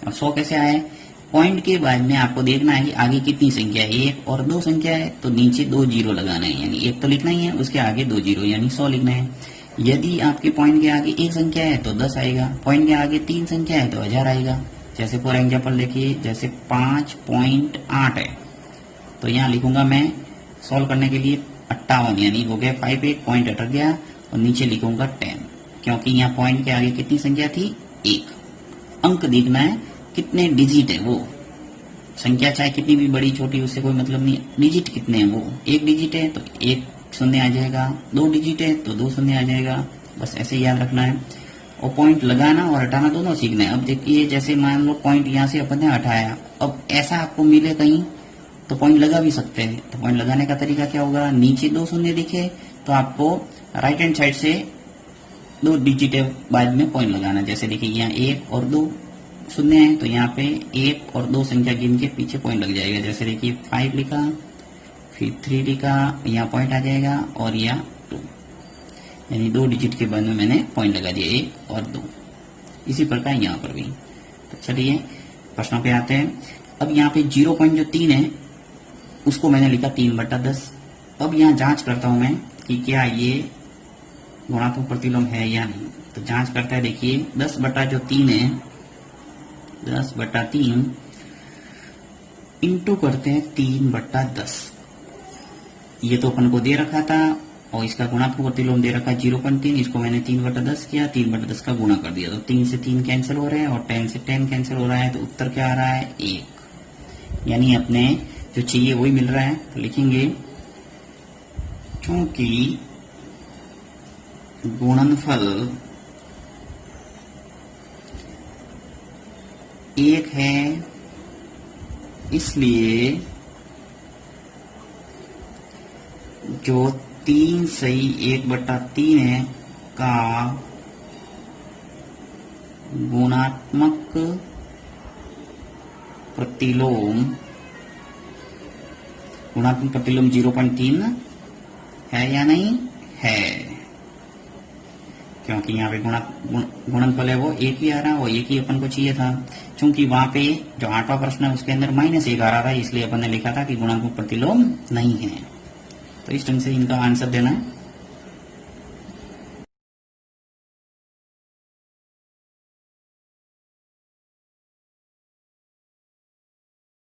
अब 100 कैसे आए, पॉइंट के बाद में आपको देखना है कि आगे कितनी संख्या है, 1 और 2 संख्या है तो नीचे 2 जीरो लगाना है, यानी 1 तो लिखना ही है, उसके आगे 2 जीरो यानी 100 लिखना है। यदि आपके पॉइंट के आगे 1 संख्या है तो 10 आएगा, पॉइंट के आगे 3 संख्या है तो 1000 आएगा। जैसे फॉर एग्जाम्पल देखिए जैसे 5.8 है तो यहाँ लिखूंगा मैं सॉल्व करने के लिए 58, यानी हो गया 5 एक पॉइंट अटक गया और नीचे लिखूंगा 10, क्योंकि यहाँ पॉइंट के आगे कितनी संख्या थी 1। अंक देखना है कितने डिजिट है वो, संख्या चाहे कितनी भी बड़ी छोटी उससे कोई मतलब नहीं, डिजिट कितने हैं वो। 1 डिजिट है तो 1 शून्य आ जाएगा, 2 डिजिट है तो 2 शून्य आ जाएगा, बस ऐसे याद रखना है। और पॉइंट लगाना और हटाना दोनों सीखना है। अब देखिए जैसे मान लो पॉइंट यहाँ से अपन ने हटाया, अब ऐसा आपको मिले कहीं तो पॉइंट लगा भी सकते हैं। तो पॉइंट लगाने का तरीका क्या होगा, नीचे 2 शून्य दिखे तो आपको राइट हैंड साइड से 2 डिजिट बाद में पॉइंट लगाना। जैसे देखिए यहाँ 1 और 2 शून्य है तो यहाँ पे 1 और 2 संख्या गिन के पीछे पॉइंट लग जाएगा। जैसे देखिए 5 लिखा, फिर 3 लिखा, यहाँ पॉइंट आ जाएगा और यहाँ 2, यानी 2 डिजिट के बाद में मैंने पॉइंट लगा दिया 1 और 2। इसी प्रकार यहाँ पर भी। तो चलिए प्रश्नों पे आते हैं। अब यहाँ पे 0.3 है उसको मैंने लिखा 3/10। अब यहाँ जांच करता हूं मैं कि क्या ये गुणात्मक प्रतिलोम है या नहीं। तो जांच करता है, देखिए 10/3 है, 10/3 इंटू करते हैं 3/10। ये तो अपन को दे रखा था और इसका गुणात्मक प्रतिलोम दे रखा है 0.3, इसको मैंने 3/10 किया, 3/10 का गुणा कर दिया तो 3 से 3 कैंसिल हो रहे हैं और 10 से 10 कैंसिल हो रहा है। तो उत्तर क्या आ रहा है 1, यानी अपने जो चाहिए वही मिल रहा है। तो लिखेंगे क्योंकि गुणनफल 1 है इसलिए जो 3 सही 1/3 है का गुणात्मक प्रतिलोम 0.3 है या नहीं है। क्योंकि यहाँ पे गुणनफल है वो एक ही आ रहा है और एक ही अपन को चाहिए था। चूंकि वहां पे जो 8वां प्रश्न है उसके अंदर -1 आ रहा था, इसलिए अपन ने लिखा था कि गुणांक में प्रतिलोम नहीं है। तो इस ढंग से इनका आंसर देना है।